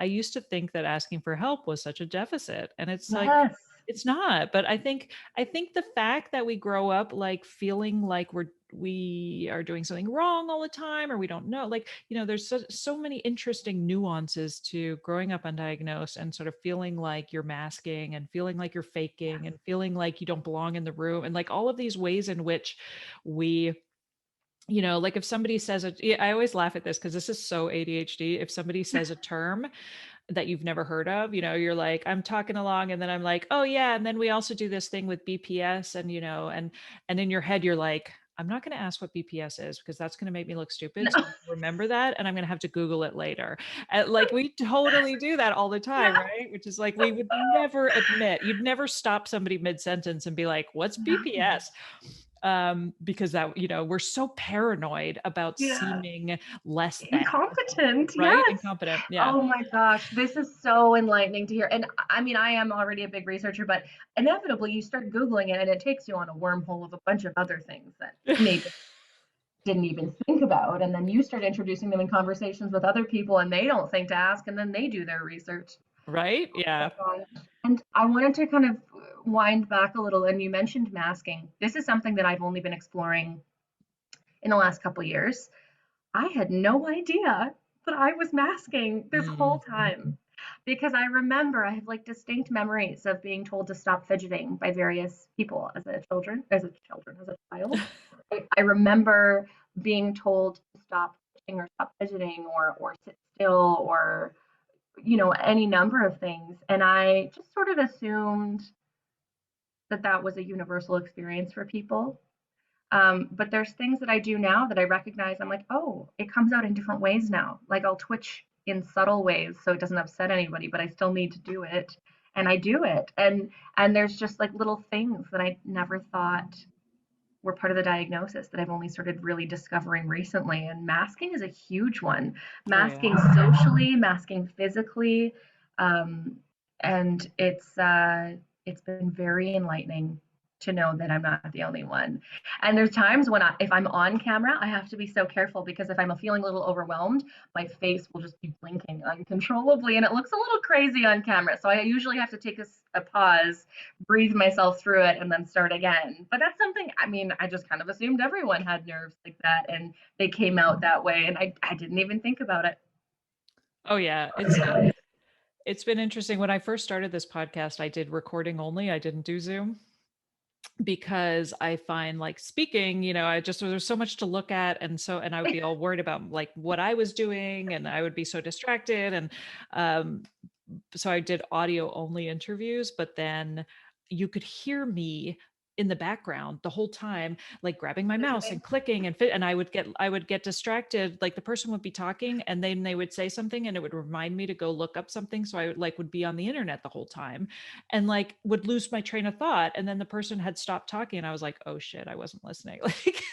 [SPEAKER 1] used to think that asking for help was such a deficit, and it's like
[SPEAKER 2] Yes.
[SPEAKER 1] it's not. But I think the fact that we grow up like feeling like we are doing something wrong all the time, or we don't know, like there's so many interesting nuances to growing up undiagnosed and sort of feeling like you're masking and feeling like you're faking and feeling like you don't belong in the room, and like all of these ways in which we like if somebody says it, I always laugh at this because this is so ADHD. If somebody says a term that you've never heard of, you're like, I'm talking along, and then I'm like, oh yeah, and then we also do this thing with BPS, and and in your head you're like, I'm not going to ask what BPS is because that's going to make me look stupid, so
[SPEAKER 2] No.
[SPEAKER 1] I'm gonna remember that and I'm going to have to Google it later. And like we totally do that all the time,
[SPEAKER 2] Yeah.
[SPEAKER 1] right? Which is like we would never admit. You'd never stop somebody mid-sentence and be like, what's
[SPEAKER 2] No.
[SPEAKER 1] BPS? Because that we're so paranoid about
[SPEAKER 2] Yeah.
[SPEAKER 1] seeming less than,
[SPEAKER 2] Incompetent.
[SPEAKER 1] right?
[SPEAKER 2] Yes.
[SPEAKER 1] Incompetent. Yeah.
[SPEAKER 2] Oh my gosh, this is so enlightening to hear. And I mean, I am already a big researcher, but inevitably you start Googling it and it takes you on a wormhole of a bunch of other things that maybe didn't even think about. And then you start introducing them in conversations with other people and they don't think to ask and then they do their research.
[SPEAKER 1] Right?
[SPEAKER 2] Oh
[SPEAKER 1] Yeah.
[SPEAKER 2] my gosh. And I wanted to kind of wind back a little, and you mentioned masking. This is something that I've only been exploring in the last couple of years. I had no idea that I was masking this whole
[SPEAKER 1] Mm.
[SPEAKER 2] time because I remember I have like distinct memories of being told to stop fidgeting by various people as a child. I remember being told to stop fidgeting or stop fidgeting or sit still or any number of things, and I just sort of assumed that that was a universal experience for people. But there's things that I do now that I recognize. I'm like, oh, it comes out in different ways now. Like I'll twitch in subtle ways so it doesn't upset anybody, but I still need to do it, and I do it. And there's just like little things that I never thought were part of the diagnosis that I've only started really discovering recently. And masking is a huge one.
[SPEAKER 1] Oh yeah.
[SPEAKER 2] Masking socially, masking physically, um, and it's been very enlightening to know that I'm not the only one. And there's times when if I'm on camera, I have to be so careful because if I'm feeling a little overwhelmed, my face will just be blinking uncontrollably, and it looks a little crazy on camera. So I usually have to take a pause, breathe myself through it, and then start again. But that's something, I mean, I just kind of assumed everyone had nerves like that and they came out that way. And I didn't even think about it.
[SPEAKER 1] Oh yeah. It's been interesting. When I first started this podcast, I did recording only. I didn't do Zoom because I find like speaking, I just there's so much to look at, and I would be all worried about like what I was doing, and I would be so distracted, and um so I did audio only interviews, but then you could hear me in the background the whole time, like grabbing my mouse and clicking and I would get distracted. Like the person would be talking and then they would say something and it would remind me to go look up something. So I would be on the internet the whole time and like would lose my train of thought. And then the person had stopped talking and I was like, oh shit, I wasn't listening.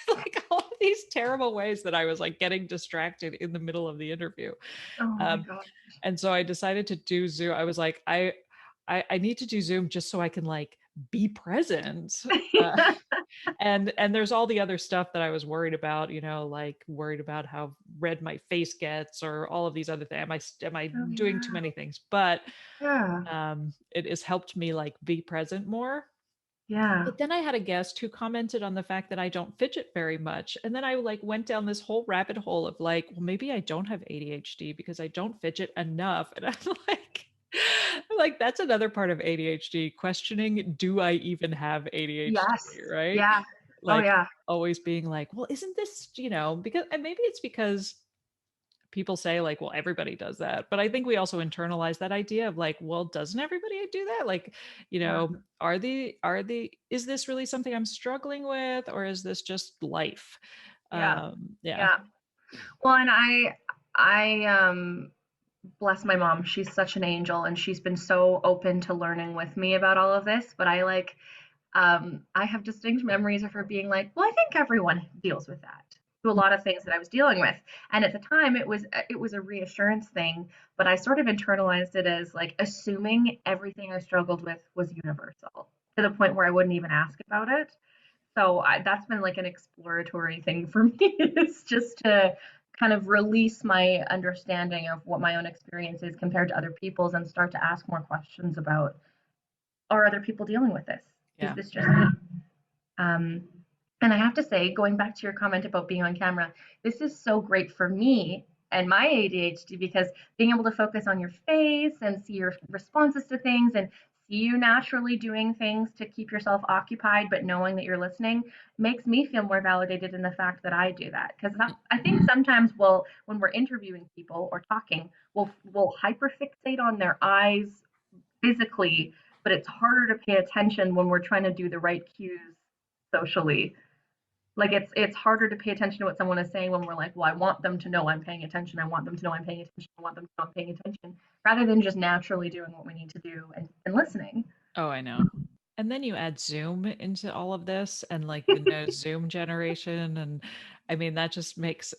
[SPEAKER 1] Like all of these terrible ways that I was like getting distracted in the middle of the interview.
[SPEAKER 2] Oh my
[SPEAKER 1] Um,
[SPEAKER 2] God.
[SPEAKER 1] and so I decided to do Zoom. I was like, I need to do Zoom just so I can like be present. Uh, and there's all the other stuff that I was worried about, like worried about how red my face gets or all of these other things. Am I
[SPEAKER 2] Oh
[SPEAKER 1] doing too
[SPEAKER 2] yeah.
[SPEAKER 1] many things? But
[SPEAKER 2] Yeah.
[SPEAKER 1] it has helped me like be present more.
[SPEAKER 2] Yeah.
[SPEAKER 1] But then I had a guest who commented on the fact that I don't fidget very much. And then I like went down this whole rabbit hole of like, well, maybe I don't have ADHD because I don't fidget enough. And I'm like, that's another part of ADHD, questioning, do I even have ADHD,
[SPEAKER 2] Yes.
[SPEAKER 1] right?
[SPEAKER 2] Yeah. Oh
[SPEAKER 1] Like,
[SPEAKER 2] yeah.
[SPEAKER 1] always being like, "Well, isn't this," because and maybe it's because people say like, "Well, everybody does that." But I think we also internalize that idea of like, "Well, doesn't everybody do that?" Like,
[SPEAKER 2] Yeah.
[SPEAKER 1] is this really something I'm struggling with, or is this just life?
[SPEAKER 2] Yeah.
[SPEAKER 1] Yeah.
[SPEAKER 2] Yeah. Well, and I bless my mom. She's such an angel and she's been so open to learning with me about all of this. But I have distinct memories of her being like, "Well, I think everyone deals with that." To a lot of things that I was dealing with. And at the time it was a reassurance thing, but I sort of internalized it as like assuming everything I struggled with was universal to the point where I wouldn't even ask about it. So that's been like an exploratory thing for me is just to kind of release my understanding of what my own experience is compared to other people's and start to ask more questions about, are other people dealing with this? Is
[SPEAKER 1] Yeah.
[SPEAKER 2] this just me? Um, and I have to say, going back to your comment about being on camera, this is so great for me and my ADHD because being able to focus on your face and see your responses to things and see you naturally doing things to keep yourself occupied, but knowing that you're listening makes me feel more validated in the fact that I do that. Because I think sometimes when we're interviewing people or talking, we'll hyperfixate on their eyes physically, but it's harder to pay attention when we're trying to do the right cues socially. Like it's harder to pay attention to what someone is saying when we're like, well, I want them to know I'm paying attention. I want them to know I'm paying attention. I want them to know I'm paying attention, rather than just naturally doing what we need to do and listening.
[SPEAKER 1] Oh, I know. And then you add Zoom into all of this and like the no Zoom generation. And I mean, that just makes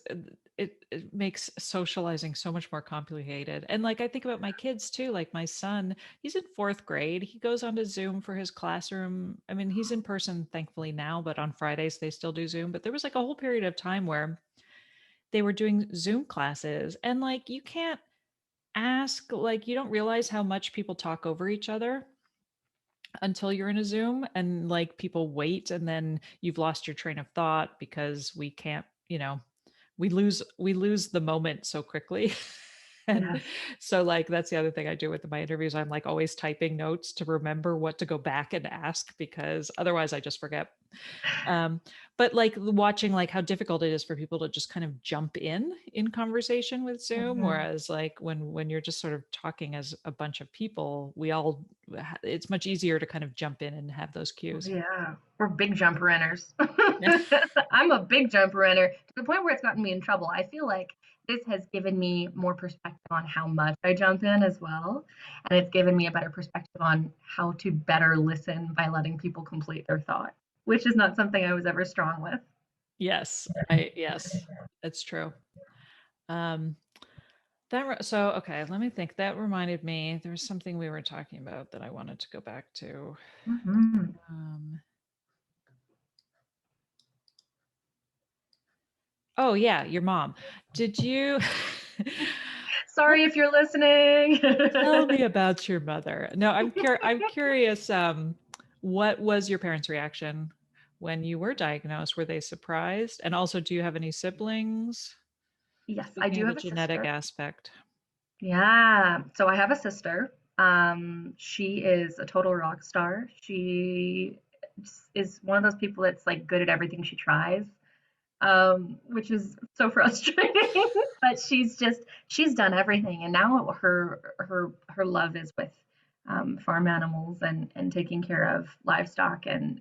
[SPEAKER 1] it makes socializing so much more complicated. And like I think about my kids too, like my son, he's in fourth grade. He goes onto Zoom for his classroom. I mean, he's in person thankfully now, but on Fridays they still do Zoom. But there was like a whole period of time where they were doing Zoom classes and like you can't ask, like you don't realize how much people talk over each other until you're in a Zoom and like people wait and then you've lost your train of thought because we can't, we lose the moment so quickly. And
[SPEAKER 2] Yes.
[SPEAKER 1] so like that's the other thing I do with my interviews. I'm like always typing notes to remember what to go back and ask because otherwise I just forget. um, but like watching like how difficult it is for people to just kind of jump in conversation with Zoom,
[SPEAKER 2] Mhm.
[SPEAKER 1] whereas like when you're just sort of talking as a bunch of people, it's much easier to kind of jump in and have those cues.
[SPEAKER 2] Yeah, we're big jump runners.
[SPEAKER 1] Yeah.
[SPEAKER 2] I'm a big jump runner to the point where it's gotten me in trouble. I feel like this has given me more perspective on how much I jump in as well. And it's given me a better perspective on how to better listen by letting people complete their thought, which is not something I was ever strong with.
[SPEAKER 1] Yes, that's true. Um, so okay, let me think. That reminded me there was something we were talking about that I wanted to go back to.
[SPEAKER 2] Mhm.
[SPEAKER 1] Um, oh yeah, your mom. Did you what
[SPEAKER 2] Sorry if you're listening.
[SPEAKER 1] tell me about your mother? No, I'm curious. What was your parents' reaction when you were diagnosed? Were they surprised? And also, do you have any siblings?
[SPEAKER 2] Yes, I
[SPEAKER 1] Speaking
[SPEAKER 2] do
[SPEAKER 1] of the
[SPEAKER 2] have a
[SPEAKER 1] genetic
[SPEAKER 2] sister.
[SPEAKER 1] aspect.
[SPEAKER 2] Yeah, so I have a sister. She is a total rock star. She is one of those people that's like good at everything she tries, which is so frustrating. But she's done everything, and now her love is with farm animals and taking care of livestock and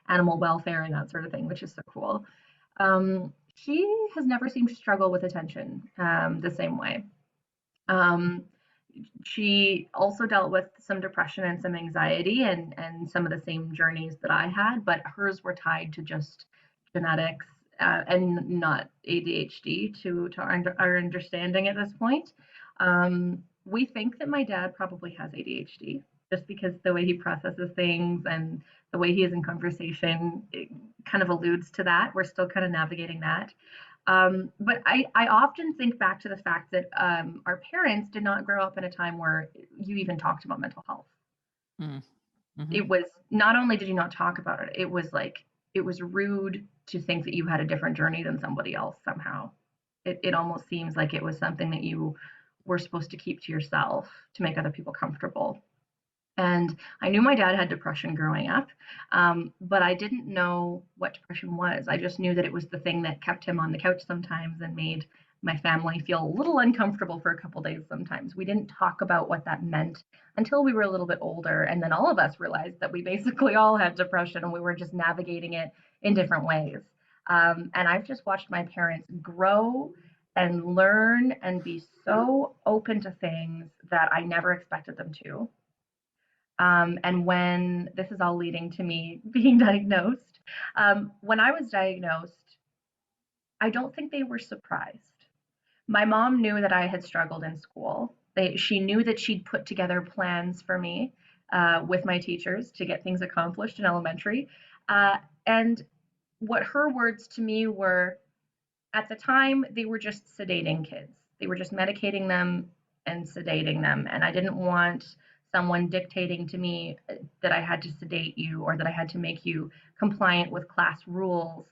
[SPEAKER 2] animal welfare and that sort of thing, which is so cool. She has never seemed to struggle with attention the same way. Um, she also dealt with some depression and some anxiety and some of the same journeys that I had, but hers were tied to just genetics and not ADHD to our understanding at this point. We think that my dad probably has ADHD just because the way he processes things and the way he is in conversation it kind of alludes to that. We're still kind of navigating that. But I often think back to the fact that our parents did not grow up in a time where you even talked about mental health.
[SPEAKER 1] Mm, mhm.
[SPEAKER 2] It was not only did you not talk about it, it was like it was rude to think that you had a different journey than somebody else somehow. It almost seems like it was something that you were supposed to keep to yourself to make other people comfortable. And I knew my dad had depression growing up, but I didn't know what depression was. I just knew that it was the thing that kept him on the couch sometimes and made my family feel a little uncomfortable for a couple days sometimes. We didn't talk about what that meant until we were a little bit older. And then all of us realized that we basically all had depression and we were just navigating it in different ways. And I've just watched my parents grow and learn and be so open to things that I never expected them to. And when this is all leading to me being diagnosed, when I was diagnosed, I don't think they were surprised. My mom knew that I had struggled in school. She knew that she'd put together plans for me with my teachers to get things accomplished in elementary. And what her words to me were, at the time, they were just sedating kids. They were just medicating them and sedating them. And I didn't want someone dictating to me that I had to sedate you or that I had to make you compliant with class rules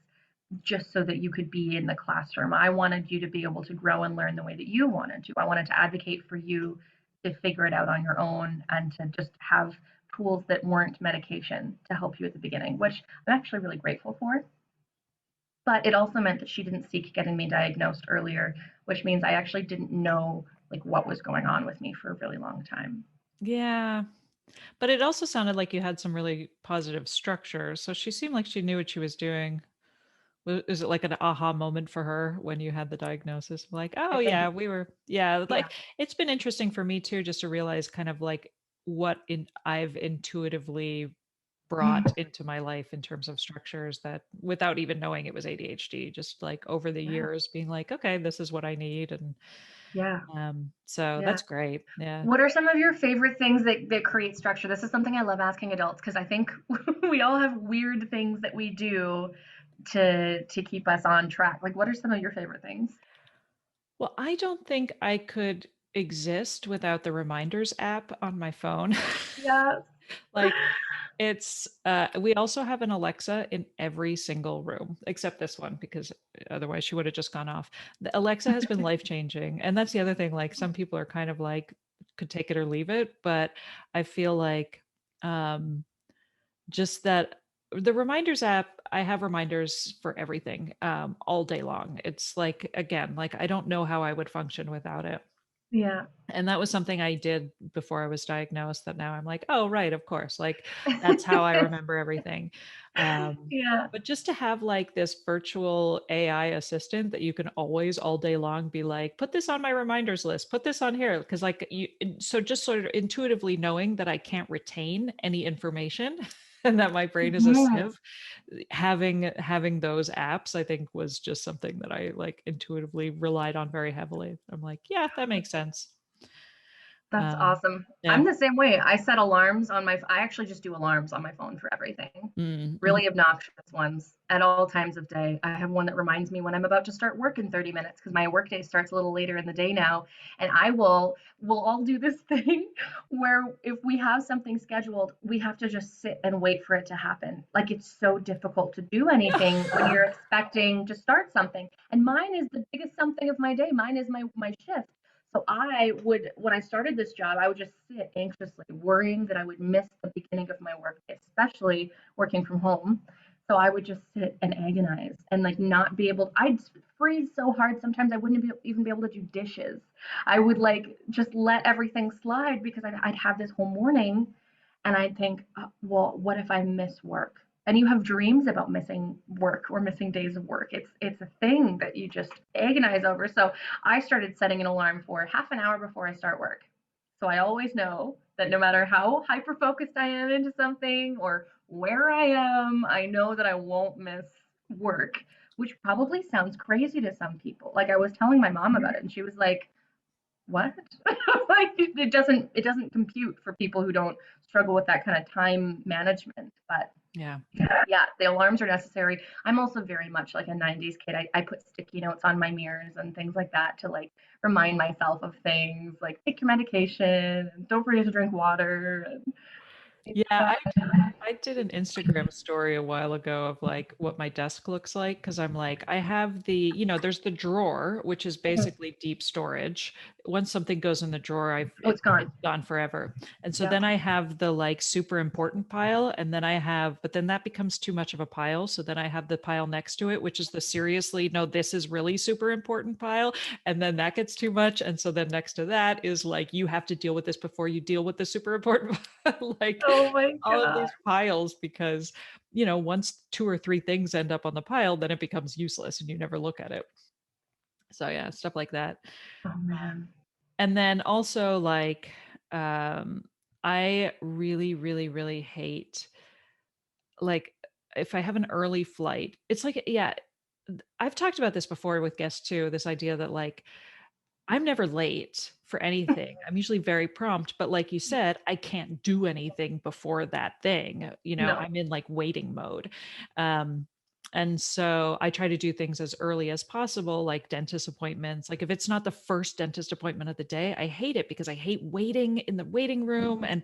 [SPEAKER 2] just so that you could be in the classroom. I wanted you to be able to grow and learn the way that you wanted to. I wanted to advocate for you to figure it out on your own and to just have tools that weren't medication to help you at the beginning, which I'm actually really grateful for. But it also meant that she didn't seek getting me diagnosed earlier, which means I actually didn't know like what was going on with me for a really long time.
[SPEAKER 1] Yeah. But it also sounded like you had some really positive structure. So she seemed like she knew what she was doing. Was it like an aha moment for her when you had the diagnosis? Like,
[SPEAKER 2] I
[SPEAKER 1] oh
[SPEAKER 2] think,
[SPEAKER 1] yeah, we were, yeah,
[SPEAKER 2] yeah.
[SPEAKER 1] like it's been interesting for me too, just to realize kind of like what I've intuitively brought into my life in terms of structures that without even knowing it was ADHD, just like over the
[SPEAKER 2] Yeah.
[SPEAKER 1] years being like, okay, this is what I need. And
[SPEAKER 2] Yeah.
[SPEAKER 1] so
[SPEAKER 2] Yeah.
[SPEAKER 1] that's great. Yeah.
[SPEAKER 2] What are some of your favorite things that create structure? This is something I love asking adults because I think we all have weird things that we do to keep us on track. Like, what are some of your favorite things?
[SPEAKER 1] Well, I don't think I could exist without the reminders app on my phone.
[SPEAKER 2] Yes.
[SPEAKER 1] Like it's we also have an Alexa in every single room except this one because otherwise she would have just gone off. The Alexa has been life-changing. And that's the other thing, like some people are kind of like could take it or leave it, but I feel like um just that the reminders app, I have reminders for everything all day long. It's like again, like I don't know how I would function without it.
[SPEAKER 2] Yeah.
[SPEAKER 1] And that was something I did before I was diagnosed that now I'm like, oh, right, of course. Like that's how I remember everything. Um,
[SPEAKER 2] Yeah.
[SPEAKER 1] but just to have like this virtual AI assistant that you can always all day long be like, put this on my reminders list, put this on here. Cause like you, so just sort of intuitively knowing that I can't retain any information and that my brain is a
[SPEAKER 2] Mhm.
[SPEAKER 1] sieve, having those apps, I think was just something that I like intuitively relied on very heavily. I'm like, yeah, that makes sense.
[SPEAKER 2] That's awesome.
[SPEAKER 1] Yeah.
[SPEAKER 2] I'm the same way. I set alarms on my I actually just do alarms on my phone for everything.
[SPEAKER 1] Mhm.
[SPEAKER 2] Really obnoxious ones at all times of day. I have one that reminds me when I'm about to start work in 30 minutes because my work day starts a little later in the day now. And we'll all do this thing where if we have something scheduled, we have to just sit and wait for it to happen. Like it's so difficult to do anything when you're expecting to start something. And mine is the biggest something of my day. Mine is my shift. So I would, when I started this job, I would just sit anxiously, worrying that I would miss the beginning of my work, especially working from home. So I would just sit and agonize and like not be able. I'd freeze so hard sometimes I wouldn't even be able to do dishes. I would like just let everything slide because I'd have this whole morning, and I'd think, well, what if I miss work? And you have dreams about missing work or missing days of work. It's a thing that you just agonize over. So I started setting an alarm for half an hour before I start work. So I always know that no matter how hyper focused I am into something or where I am, I know that I won't miss work, which probably sounds crazy to some people. Like I was telling my mom about it and she was like, what? Like it doesn't compute for people who don't struggle with that kind of time management. But
[SPEAKER 1] Yeah.
[SPEAKER 2] yeah, the alarms are necessary. I'm also very much like a 90s kid. I put sticky notes on my mirrors and things like that to like remind myself of things like take your medication and don't forget to drink water. And
[SPEAKER 1] Yeah,
[SPEAKER 2] yeah.
[SPEAKER 1] I did an Instagram story a while ago of like what my desk looks like because I'm like, I have there's the drawer, which is
[SPEAKER 2] Mhm.
[SPEAKER 1] basically deep storage. Once something goes in the drawer,
[SPEAKER 2] Oh, it's
[SPEAKER 1] it's
[SPEAKER 2] gone.
[SPEAKER 1] gone forever. And so
[SPEAKER 2] Yep.
[SPEAKER 1] then I have the like super important pile, and then but then that becomes too much of a pile. So then I have the pile next to it, which is the seriously, no, this is really super important pile. And then that gets too much. And so then next to that is like, you have to deal with this before you deal with the super important like
[SPEAKER 2] Oh my
[SPEAKER 1] all of
[SPEAKER 2] God.
[SPEAKER 1] these piles because once two or three things end up on the pile, then it becomes useless and you never look at it. So yeah, stuff like that.
[SPEAKER 2] Oh man.
[SPEAKER 1] And then also like um I really really really hate like if I have an early flight. It's like yeah, I've talked about this before with guests too, this idea that like I'm never late for anything. I'm usually very prompt, but like you said, I can't do anything before that thing.
[SPEAKER 2] No.
[SPEAKER 1] I'm in like waiting mode. Um, and so I try to do things as early as possible, like dentist appointments. Like if it's not the first dentist appointment of the day, I hate it because I hate waiting in the waiting room and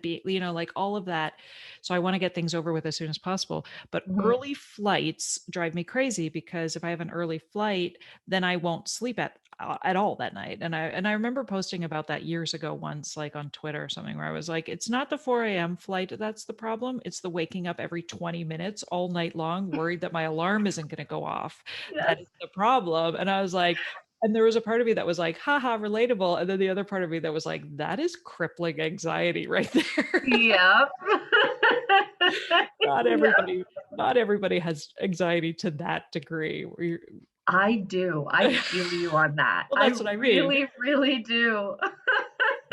[SPEAKER 1] like all of that. So I want to get things over with as soon as possible. But
[SPEAKER 2] Mhm.
[SPEAKER 1] early flights drive me crazy because if I have an early flight, then I won't sleep at all that night. And I remember posting about that years ago once, like on Twitter or something, where I was like, it's not the 4 a.m. flight that's the problem. It's the waking up every 20 minutes all night long, worried that my alarm isn't going to go off.
[SPEAKER 2] Yes.
[SPEAKER 1] That is the problem. And I was like, and there was a part of me that was like, haha, relatable. And then the other part of me that was like, that is crippling anxiety right there.
[SPEAKER 2] Yep.
[SPEAKER 1] not
[SPEAKER 2] Yep.
[SPEAKER 1] everybody, not everybody has anxiety to that degree.
[SPEAKER 2] I do. I feel you on that.
[SPEAKER 1] Well,
[SPEAKER 2] I
[SPEAKER 1] that's what I mean.
[SPEAKER 2] really, really do.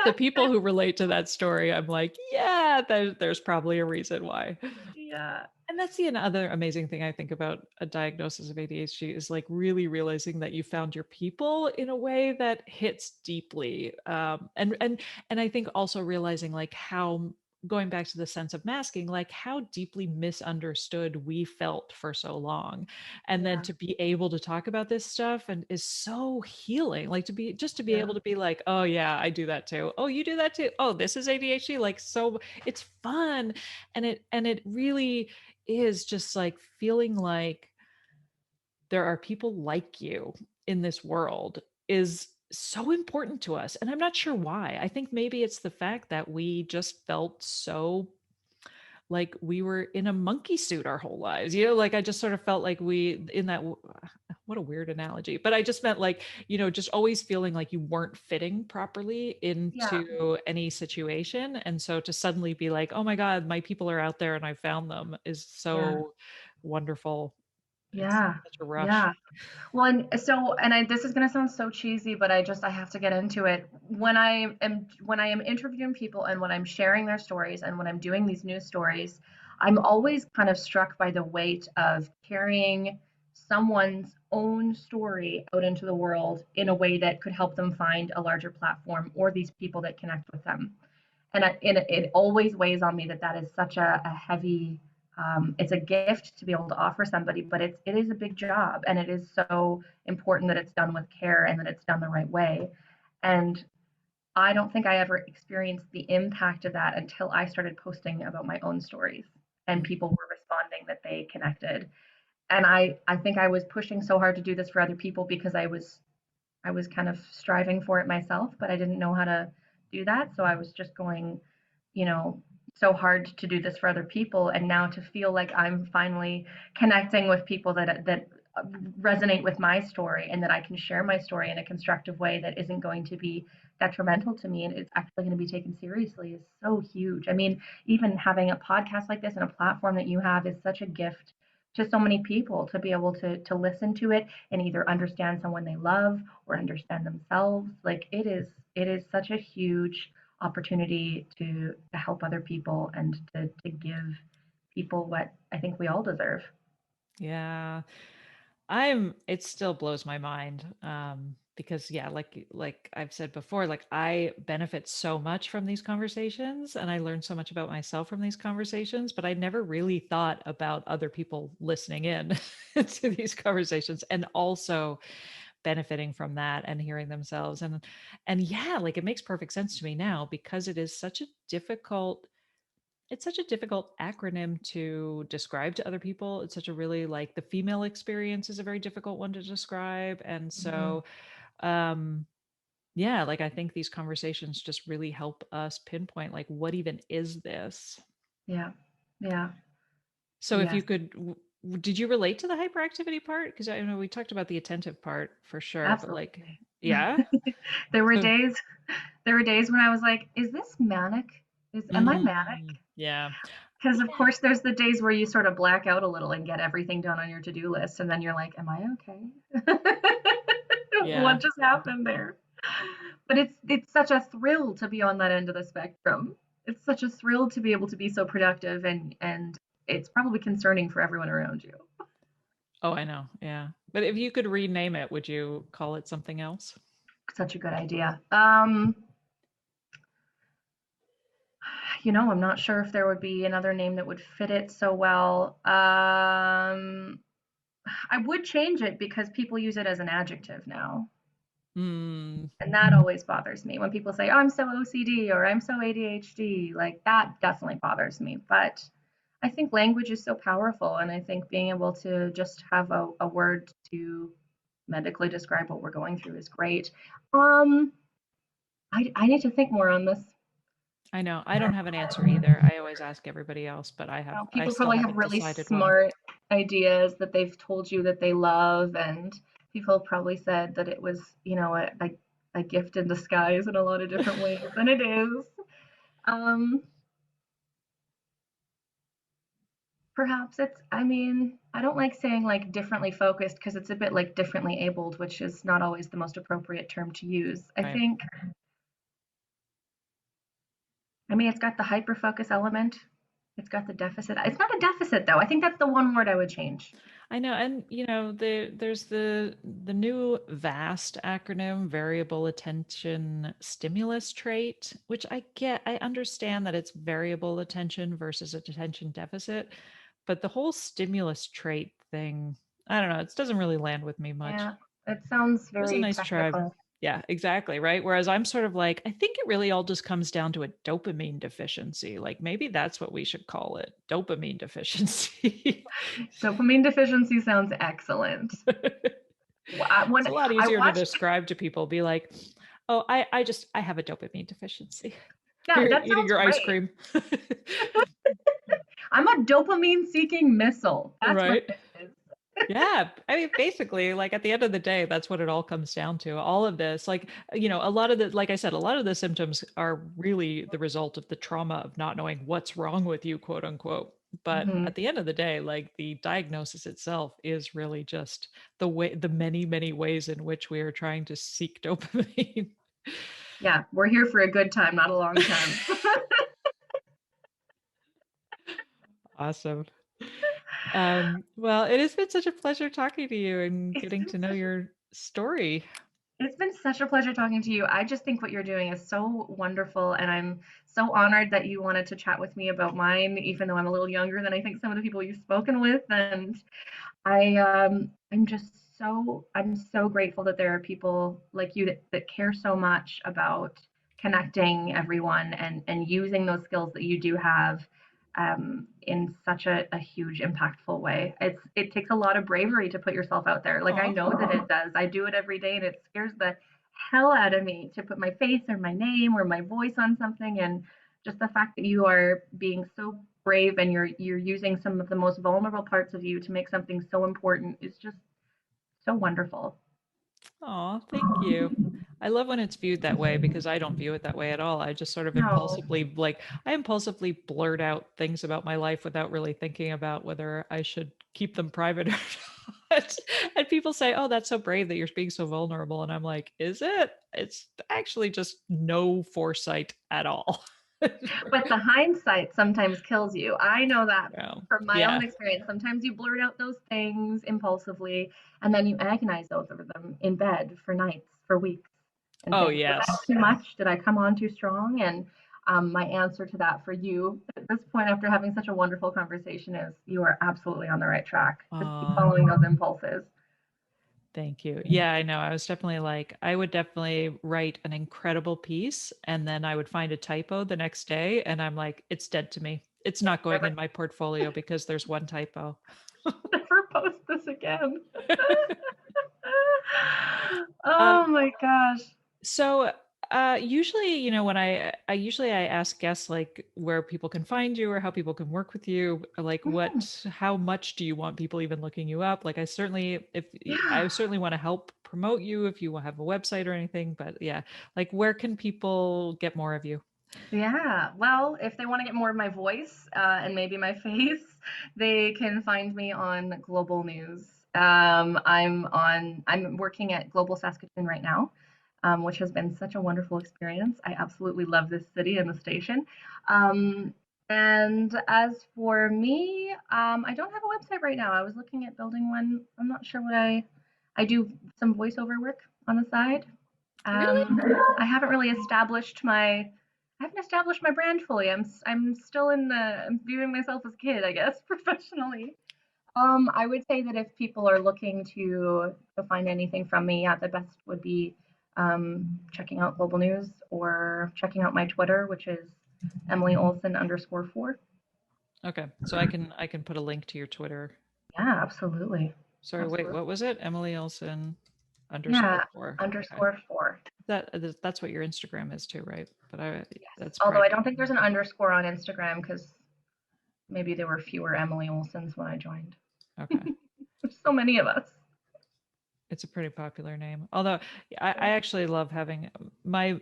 [SPEAKER 1] The people who relate to that story, I'm like, yeah, there's probably a reason why.
[SPEAKER 2] Yeah.
[SPEAKER 1] And that's the other amazing thing I think about a diagnosis of ADHD is like really realizing that you found your people in a way that hits deeply. And I think also realizing like how going back to the sense of masking, like how deeply misunderstood we felt for so long. And then
[SPEAKER 2] Yeah.
[SPEAKER 1] to be able to talk about this stuff and is so healing. Like to be
[SPEAKER 2] Yeah.
[SPEAKER 1] able to be like, oh yeah, I do that too. Oh, you do that too. Oh, this is ADHD. Like so it's fun. And it really is just like feeling like there are people like you in this world is so important to us. And I'm not sure why. I think maybe it's the fact that we just felt so like we were in a monkey suit our whole lives. Like I just sort of felt like we in that what a weird analogy. But I just meant like, just always feeling like you weren't fitting properly
[SPEAKER 2] Yeah.
[SPEAKER 1] into any situation. And so to suddenly be like, oh my God, my people are out there and I found them is
[SPEAKER 2] Yeah.
[SPEAKER 1] so wonderful. It's
[SPEAKER 2] Yeah.
[SPEAKER 1] such a rush.
[SPEAKER 2] Yeah. Well, this is going to sound so cheesy, but I have to get into it. When I am interviewing people and when I'm sharing their stories and when I'm doing these news stories, I'm always kind of struck by the weight of carrying someone's own story out into the world in a way that could help them find a larger platform or these people that connect with them. And it always weighs on me that that is such a heavy, it's a gift to be able to offer somebody, but it is a big job, and it is so important that it's done with care and that it's done the right way. And I don't think I ever experienced the impact of that until I started posting about my own stories and
[SPEAKER 1] Mm.
[SPEAKER 2] people were responding that they connected. And I think I was pushing so hard to do this for other people because I was kind of striving for it myself, but I didn't know how to do that. So I was just going, you know, so hard to do this for other people. And now to feel like I'm finally connecting with people that resonate with my story and that I can share my story in a constructive way that isn't going to be detrimental to me and it's actually going to be taken seriously is so huge. I mean, even having a podcast like this and a platform that you have is such a gift to so many people to be able to listen to it and either understand someone they love or understand themselves. Like it is such a huge opportunity to help other people and to give people what I think we all deserve.
[SPEAKER 1] Yeah. It still blows my mind. Because yeah, like I've said before, like I benefit so much from these conversations and I learn so much about myself from these conversations, but I never really thought about other people listening in to these conversations and also benefiting from that and hearing themselves. And yeah, like it makes perfect sense to me now because it is such a difficult it's such a difficult acronym to describe to other people. It's such a really like the female experience is a very difficult one to describe. And
[SPEAKER 2] Mhm.
[SPEAKER 1] so, um, yeah, like I think these conversations just really help us pinpoint like what even is this?
[SPEAKER 2] Yeah. Yeah.
[SPEAKER 1] So if
[SPEAKER 2] Yes.
[SPEAKER 1] you could, did you relate to the hyperactivity part? Because I know we talked about the attentive part for sure, but like,
[SPEAKER 2] Absolutely.
[SPEAKER 1] yeah.
[SPEAKER 2] There were
[SPEAKER 1] So,
[SPEAKER 2] days there were days when I was like, "Is this manic? Am I manic?"
[SPEAKER 1] yeah,
[SPEAKER 2] Because of
[SPEAKER 1] yeah,
[SPEAKER 2] course there's the days where you sort of black out a little and get everything done on your to-do list, and then you're like, "Am I okay?
[SPEAKER 1] yeah.
[SPEAKER 2] What just happened there?" But it's such a thrill to be on that end of the spectrum. It's such a thrill to be able to be so productive, and it's probably concerning for everyone around you.
[SPEAKER 1] Oh, I know. Yeah. But if you could rename it, would you call it something else?
[SPEAKER 2] Such a good idea. I'm not sure if there would be another name that would fit it so well. I would change it because people use it as an adjective now.
[SPEAKER 1] Hmm.
[SPEAKER 2] And that always bothers me when people say, "Oh, I'm so OCD" or "I'm so ADHD." Like that definitely bothers me. But I think language is so powerful. And I think being able to just have a word to medically describe what we're going through is great. Um, I need to think more on this.
[SPEAKER 1] I know. I don't have an answer either. I always ask everybody else, but I
[SPEAKER 2] People
[SPEAKER 1] still
[SPEAKER 2] probably have
[SPEAKER 1] haven't
[SPEAKER 2] really
[SPEAKER 1] decided one.
[SPEAKER 2] smart ideas that they've told you that they love, and people have probably said that it was, a gift in disguise in a lot of different ways, and it is. Um, Perhaps I mean, I don't like saying like differently focused because it's a bit like differently abled, which is not always the most appropriate term to use.
[SPEAKER 1] Right.
[SPEAKER 2] I mean, it's got the hyper focus element. It's got the deficit. It's not a deficit though. I think that's the one word I would change.
[SPEAKER 1] I know, and there's the new VAST acronym, variable attention stimulus trait, which I understand that it's variable attention versus attention deficit, but the whole stimulus trait thing, I don't know, it doesn't really land with me much.
[SPEAKER 2] Yeah, it sounds
[SPEAKER 1] It was a
[SPEAKER 2] very
[SPEAKER 1] nice try.
[SPEAKER 2] technical.
[SPEAKER 1] Yeah, exactly, right? Whereas I'm sort of like, I think it really all just comes down to a dopamine deficiency. Like maybe that's what we should call it, dopamine deficiency.
[SPEAKER 2] Dopamine deficiency sounds excellent. When
[SPEAKER 1] It's a lot
[SPEAKER 2] I
[SPEAKER 1] easier to
[SPEAKER 2] watched,
[SPEAKER 1] describe to people, be like, "Oh, I have a dopamine deficiency."
[SPEAKER 2] yeah,
[SPEAKER 1] You're
[SPEAKER 2] that
[SPEAKER 1] eating
[SPEAKER 2] sounds
[SPEAKER 1] your ice
[SPEAKER 2] great.
[SPEAKER 1] cream.
[SPEAKER 2] I'm a dopamine seeking missile. That's what
[SPEAKER 1] Right?
[SPEAKER 2] it is.
[SPEAKER 1] Yeah. I mean, basically, like at the end of the day, that's what it all comes down to. All of this, like, a lot of the, like I said, a lot of the symptoms are really the result of the trauma of not knowing what's wrong with you, quote unquote. But
[SPEAKER 2] Hmm.
[SPEAKER 1] at the end of the day, like the diagnosis itself is really just the many, many ways in which we are trying to seek dopamine.
[SPEAKER 2] Yeah, we're here for a good time, not a long time.
[SPEAKER 1] Awesome. Well, it has been such a pleasure talking to you and
[SPEAKER 2] It's
[SPEAKER 1] getting
[SPEAKER 2] been
[SPEAKER 1] to know
[SPEAKER 2] such
[SPEAKER 1] your story.
[SPEAKER 2] It's been such a pleasure talking to you. I just think what you're doing is so wonderful, and I'm so honored that you wanted to chat with me about mine, even though I'm a little younger than I think some of the people you've spoken with. And I'm so grateful that there are people like you that care so much about connecting everyone and using those skills that you do have in such a huge impactful way. It takes a lot of bravery to put yourself out there. Like I
[SPEAKER 1] Oh,
[SPEAKER 2] know that it does. I do it every day and it scares the hell out of me to put my face or my name or my voice on something, and just the fact that you are being so brave and you're using some of the most vulnerable parts of you to make something so important is just so wonderful.
[SPEAKER 1] oh, thank you. I love when it's viewed that way because I don't view it that way at all. I just sort of
[SPEAKER 2] No.
[SPEAKER 1] I impulsively blurt out things about my life without really thinking about whether I should keep them private or not. And people say, "Oh, that's so brave that you're being so vulnerable." And I'm like, "Is it? It's actually just no foresight at all."
[SPEAKER 2] But the hindsight sometimes kills you. I know that
[SPEAKER 1] Yeah.
[SPEAKER 2] from my own
[SPEAKER 1] Yeah.
[SPEAKER 2] experience. Sometimes you blurt out those things impulsively and then you agonize over them in bed for nights, for weeks, and
[SPEAKER 1] Oh,
[SPEAKER 2] think, was that
[SPEAKER 1] yes.
[SPEAKER 2] too much? Did I come on too strong? And my answer to that for you at this point, after having such a wonderful conversation, is you are absolutely on the right track. Just keep
[SPEAKER 1] Aw.
[SPEAKER 2] following those impulses.
[SPEAKER 1] Thank you. Yeah, I know. I was definitely like, I would definitely write an incredible piece and then I would find a typo the next day and I'm like, it's dead to me. it's not going
[SPEAKER 2] Never,
[SPEAKER 1] in my portfolio because there's one typo.
[SPEAKER 2] never post this again.
[SPEAKER 1] Um,
[SPEAKER 2] Oh my gosh.
[SPEAKER 1] so usually, when I usually I ask guests like where people can find you or how people can work with you, or like
[SPEAKER 2] Mhm.
[SPEAKER 1] how much do you want people even looking you up? Like I
[SPEAKER 2] Yeah.
[SPEAKER 1] certainly want to help promote you if you have a website or anything, but yeah, like where can people get more of you?
[SPEAKER 2] Yeah. Well, if they want to get more of my voice and maybe my face, they can find me on Global News. I'm working at Global Saskatchewan right now, which has been such a wonderful experience. I absolutely love this city and the station. Um, and as for me, I don't have a website right now. I was looking at building one. I'm not sure I do some voiceover work on the side.
[SPEAKER 1] Really?
[SPEAKER 2] Um, I haven't really I haven't established my brand fully. I'm still I'm viewing myself as a kid, I guess, professionally. I would say that if people are looking to find anything from me, yeah, the best would be checking out Global News or checking out my Twitter, which is Emily Olsen _4.
[SPEAKER 1] Okay. So I can put a link to your Twitter.
[SPEAKER 2] Yeah, absolutely.
[SPEAKER 1] Sorry, wait,
[SPEAKER 2] Absolutely.
[SPEAKER 1] what was it? Emily Olsen underscore
[SPEAKER 2] Yeah,
[SPEAKER 1] four. Okay.
[SPEAKER 2] _4.
[SPEAKER 1] That's what your Instagram is too, right? But
[SPEAKER 2] Yes.
[SPEAKER 1] that's
[SPEAKER 2] Although I
[SPEAKER 1] private.
[SPEAKER 2] don't think there's an underscore on Instagram because maybe there were fewer Emily Olsens when I joined.
[SPEAKER 1] Okay.
[SPEAKER 2] There's so many of us.
[SPEAKER 1] It's a pretty popular name. Although I actually love having my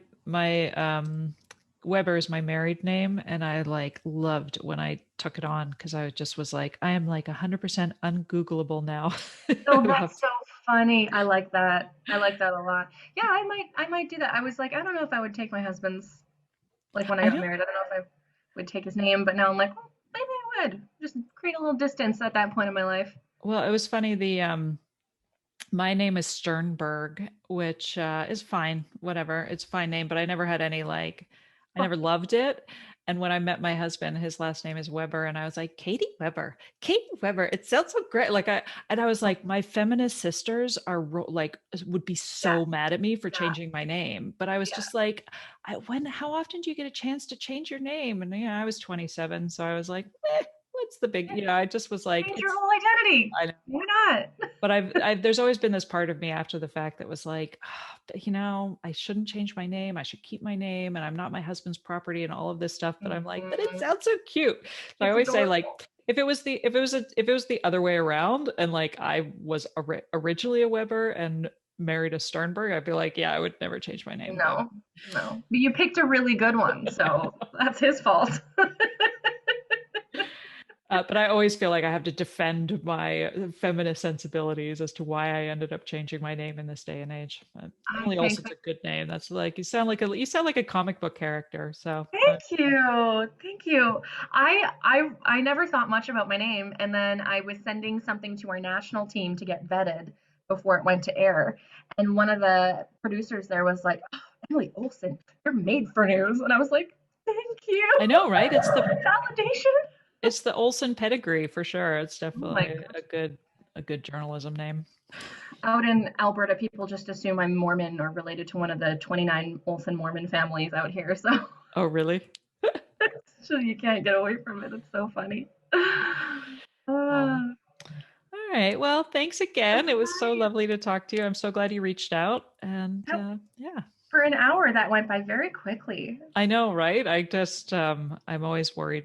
[SPEAKER 1] Weber is my married name, and I like loved when I took it on because I just was like, I am like 100% ungoogleable now. I
[SPEAKER 2] Oh, that's
[SPEAKER 1] loved.
[SPEAKER 2] so funny. I like that. I like that a lot. Yeah, I might do that. I was like, I don't know if I would take my husband's like when I
[SPEAKER 1] I
[SPEAKER 2] got
[SPEAKER 1] know.
[SPEAKER 2] married, I don't know if I would take his name, but now I'm like, well, maybe I would. Just create a little distance at that point in my life.
[SPEAKER 1] Well, it was funny. The My name is Sternberg, which is fine. Whatever, it's a fine name, but I never had any like, I
[SPEAKER 2] Oh,
[SPEAKER 1] never loved it. And when I met my husband, his last name is Weber, and I was like, Katie Weber, Katie Weber. It sounds so great. And I was like, my feminist sisters like would be
[SPEAKER 2] yeah,
[SPEAKER 1] so mad at me for
[SPEAKER 2] yeah,
[SPEAKER 1] changing my name. But I was
[SPEAKER 2] yeah.
[SPEAKER 1] just like, how often do you get a chance to change your name? And I was 27, so I was like, what's the big, I just was like,
[SPEAKER 2] Change your whole identity.
[SPEAKER 1] I
[SPEAKER 2] Why not?
[SPEAKER 1] but there's always been this part of me after the fact that was like, but, I shouldn't change my name. I should keep my name, and I'm not my husband's property, and all of this stuff. But I'm like, but it
[SPEAKER 2] Mhm.
[SPEAKER 1] sounds so cute. So I
[SPEAKER 2] It's
[SPEAKER 1] always say like,
[SPEAKER 2] adorable.
[SPEAKER 1] if it was the other way around, and like I was originally a Weber and married a Sternberg, I'd be like, yeah, I would never change my name. But
[SPEAKER 2] No, no. But you picked a really good one, so that's his fault.
[SPEAKER 1] but I always feel like I have to defend my feminist sensibilities as to why I ended up changing my name in this day and age.
[SPEAKER 2] I
[SPEAKER 1] Emily
[SPEAKER 2] think
[SPEAKER 1] Olsen's a good name. That's like you sound like a comic book character. So
[SPEAKER 2] Thank you. Thank you. I never thought much about my name, and then I was sending something to our national team to get vetted before it went to air. And one of the producers there was like, oh, Emily Olsen, you're made for news. And I was like, thank you.
[SPEAKER 1] I know, right?
[SPEAKER 2] Validation.
[SPEAKER 1] It's the Olsen pedigree for sure. It's
[SPEAKER 2] Oh my
[SPEAKER 1] definitely
[SPEAKER 2] gosh.
[SPEAKER 1] a good journalism name.
[SPEAKER 2] Out in Alberta, people just assume I'm Mormon or related to one of the 29 Olsen Mormon families out here. So,
[SPEAKER 1] Oh, really?
[SPEAKER 2] so you can't get away from it. It's so funny.
[SPEAKER 1] Um,
[SPEAKER 2] Uh,
[SPEAKER 1] all right. Well, thanks again. It was so
[SPEAKER 2] Hi.
[SPEAKER 1] lovely to talk to you. I'm so glad you reached out. And
[SPEAKER 2] That
[SPEAKER 1] yeah,
[SPEAKER 2] For an hour, that went by very quickly.
[SPEAKER 1] I know, right? I'm always worried.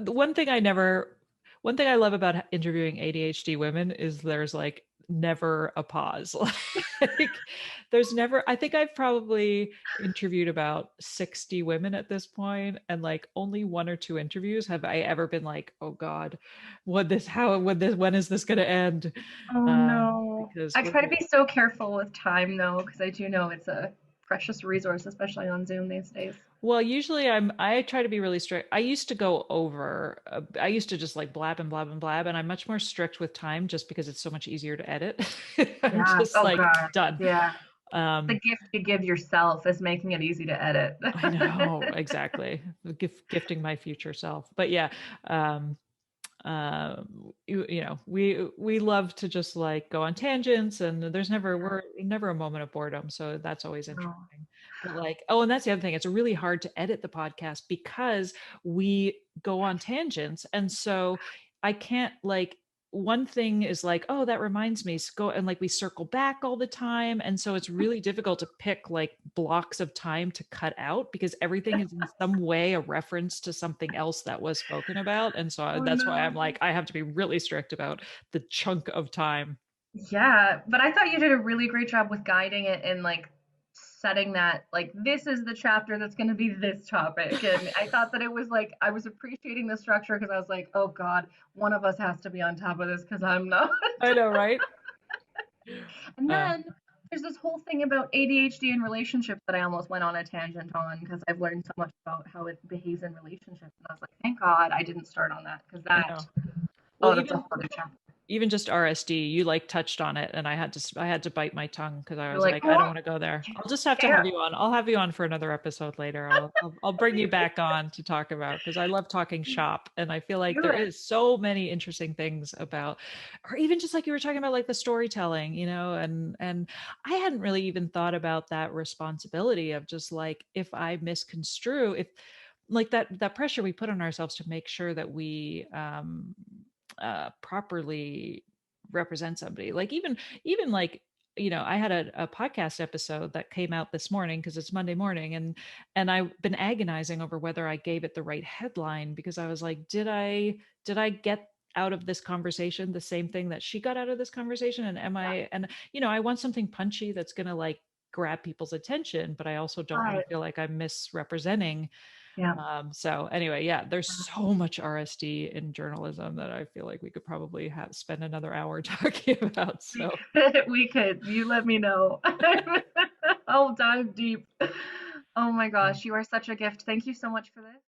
[SPEAKER 1] One thing I love about interviewing ADHD women is there's like never a pause. Like there's never, I think I've probably interviewed about 60 women at this point, and like only one or two interviews have I ever been like, oh God, when is this going to end?
[SPEAKER 2] Oh no.
[SPEAKER 1] Because
[SPEAKER 2] I try to
[SPEAKER 1] women,
[SPEAKER 2] be so careful with time though, because I do know it's a precious resource, especially on Zoom these days.
[SPEAKER 1] well, usually I try to be really strict. I used to go over. I used to just like blab and blab and blab, and I'm much more strict with time just because it's so much easier to edit. I'm
[SPEAKER 2] Yeah.
[SPEAKER 1] just
[SPEAKER 2] Oh
[SPEAKER 1] like
[SPEAKER 2] gosh.
[SPEAKER 1] done.
[SPEAKER 2] Yeah. The
[SPEAKER 1] Um,
[SPEAKER 2] gift you give yourself is making it easy to edit.
[SPEAKER 1] I know exactly. Gifting my future self. But yeah, um, we love to just like go on tangents, and we're never a moment of boredom. So that's always
[SPEAKER 2] No.
[SPEAKER 1] interesting. But like, oh, and that's the other thing. It's really hard to edit the podcast because we go on tangents. And so I can't like one thing is like, oh, that reminds me, go and like we circle back all the time. And so it's really difficult to pick like blocks of time to cut out because everything is in some way a reference to something else that was spoken about. And so
[SPEAKER 2] Oh
[SPEAKER 1] that's why
[SPEAKER 2] no.
[SPEAKER 1] I'm like, I have to be really strict about the chunk of time.
[SPEAKER 2] Yeah, but I thought you did a really great job with guiding it and like setting that like this is the chapter that's going to be this topic. And I thought that it was like I was appreciating the structure because I was like, "Oh God, one of us has to be on top of this because I'm not."
[SPEAKER 1] I know, right?
[SPEAKER 2] And
[SPEAKER 1] Uh,
[SPEAKER 2] then there's this whole thing about ADHD and relationships that I almost went on a tangent on because I've learned so much about how it behaves in relationships. And I was like, "Thank God I didn't start on that because
[SPEAKER 1] I
[SPEAKER 2] that
[SPEAKER 1] know. Well,
[SPEAKER 2] oh, that's a
[SPEAKER 1] even
[SPEAKER 2] whole other chapter."
[SPEAKER 1] just RSD, you like touched on it, and I had to bite my tongue because I
[SPEAKER 2] You're
[SPEAKER 1] was
[SPEAKER 2] like,
[SPEAKER 1] like, I don't
[SPEAKER 2] "Oh,
[SPEAKER 1] want to go there.
[SPEAKER 2] you
[SPEAKER 1] I'll just have to have
[SPEAKER 2] can't."
[SPEAKER 1] you on. I'll have you on for another episode later. I'll bring you back on to talk about because I love talking shop, and I feel like
[SPEAKER 2] Do
[SPEAKER 1] there
[SPEAKER 2] it.
[SPEAKER 1] is so many interesting things about, or even just like you were talking about, like the storytelling, and I hadn't really even thought about that responsibility of just like if I misconstrue, if like that pressure we put on ourselves to make sure that we properly represent somebody like even like I had a podcast episode that came out this morning because it's Monday morning, and I've been agonizing over whether I gave it the right headline because I was like, did I get out of this conversation the same thing that she got out of this conversation, and am
[SPEAKER 2] Yeah.
[SPEAKER 1] I and I want something punchy that's going to like grab people's attention, but I also don't want to
[SPEAKER 2] But
[SPEAKER 1] feel like I'm misrepresenting.
[SPEAKER 2] yeah.
[SPEAKER 1] So anyway, yeah, there's so much RSD in journalism that I feel like we could probably have spend another hour talking about.
[SPEAKER 2] We
[SPEAKER 1] So
[SPEAKER 2] could, we could. You let me know. I'll dive deep. Oh my
[SPEAKER 1] um,
[SPEAKER 2] gosh, you are such a gift. Thank you so much for this.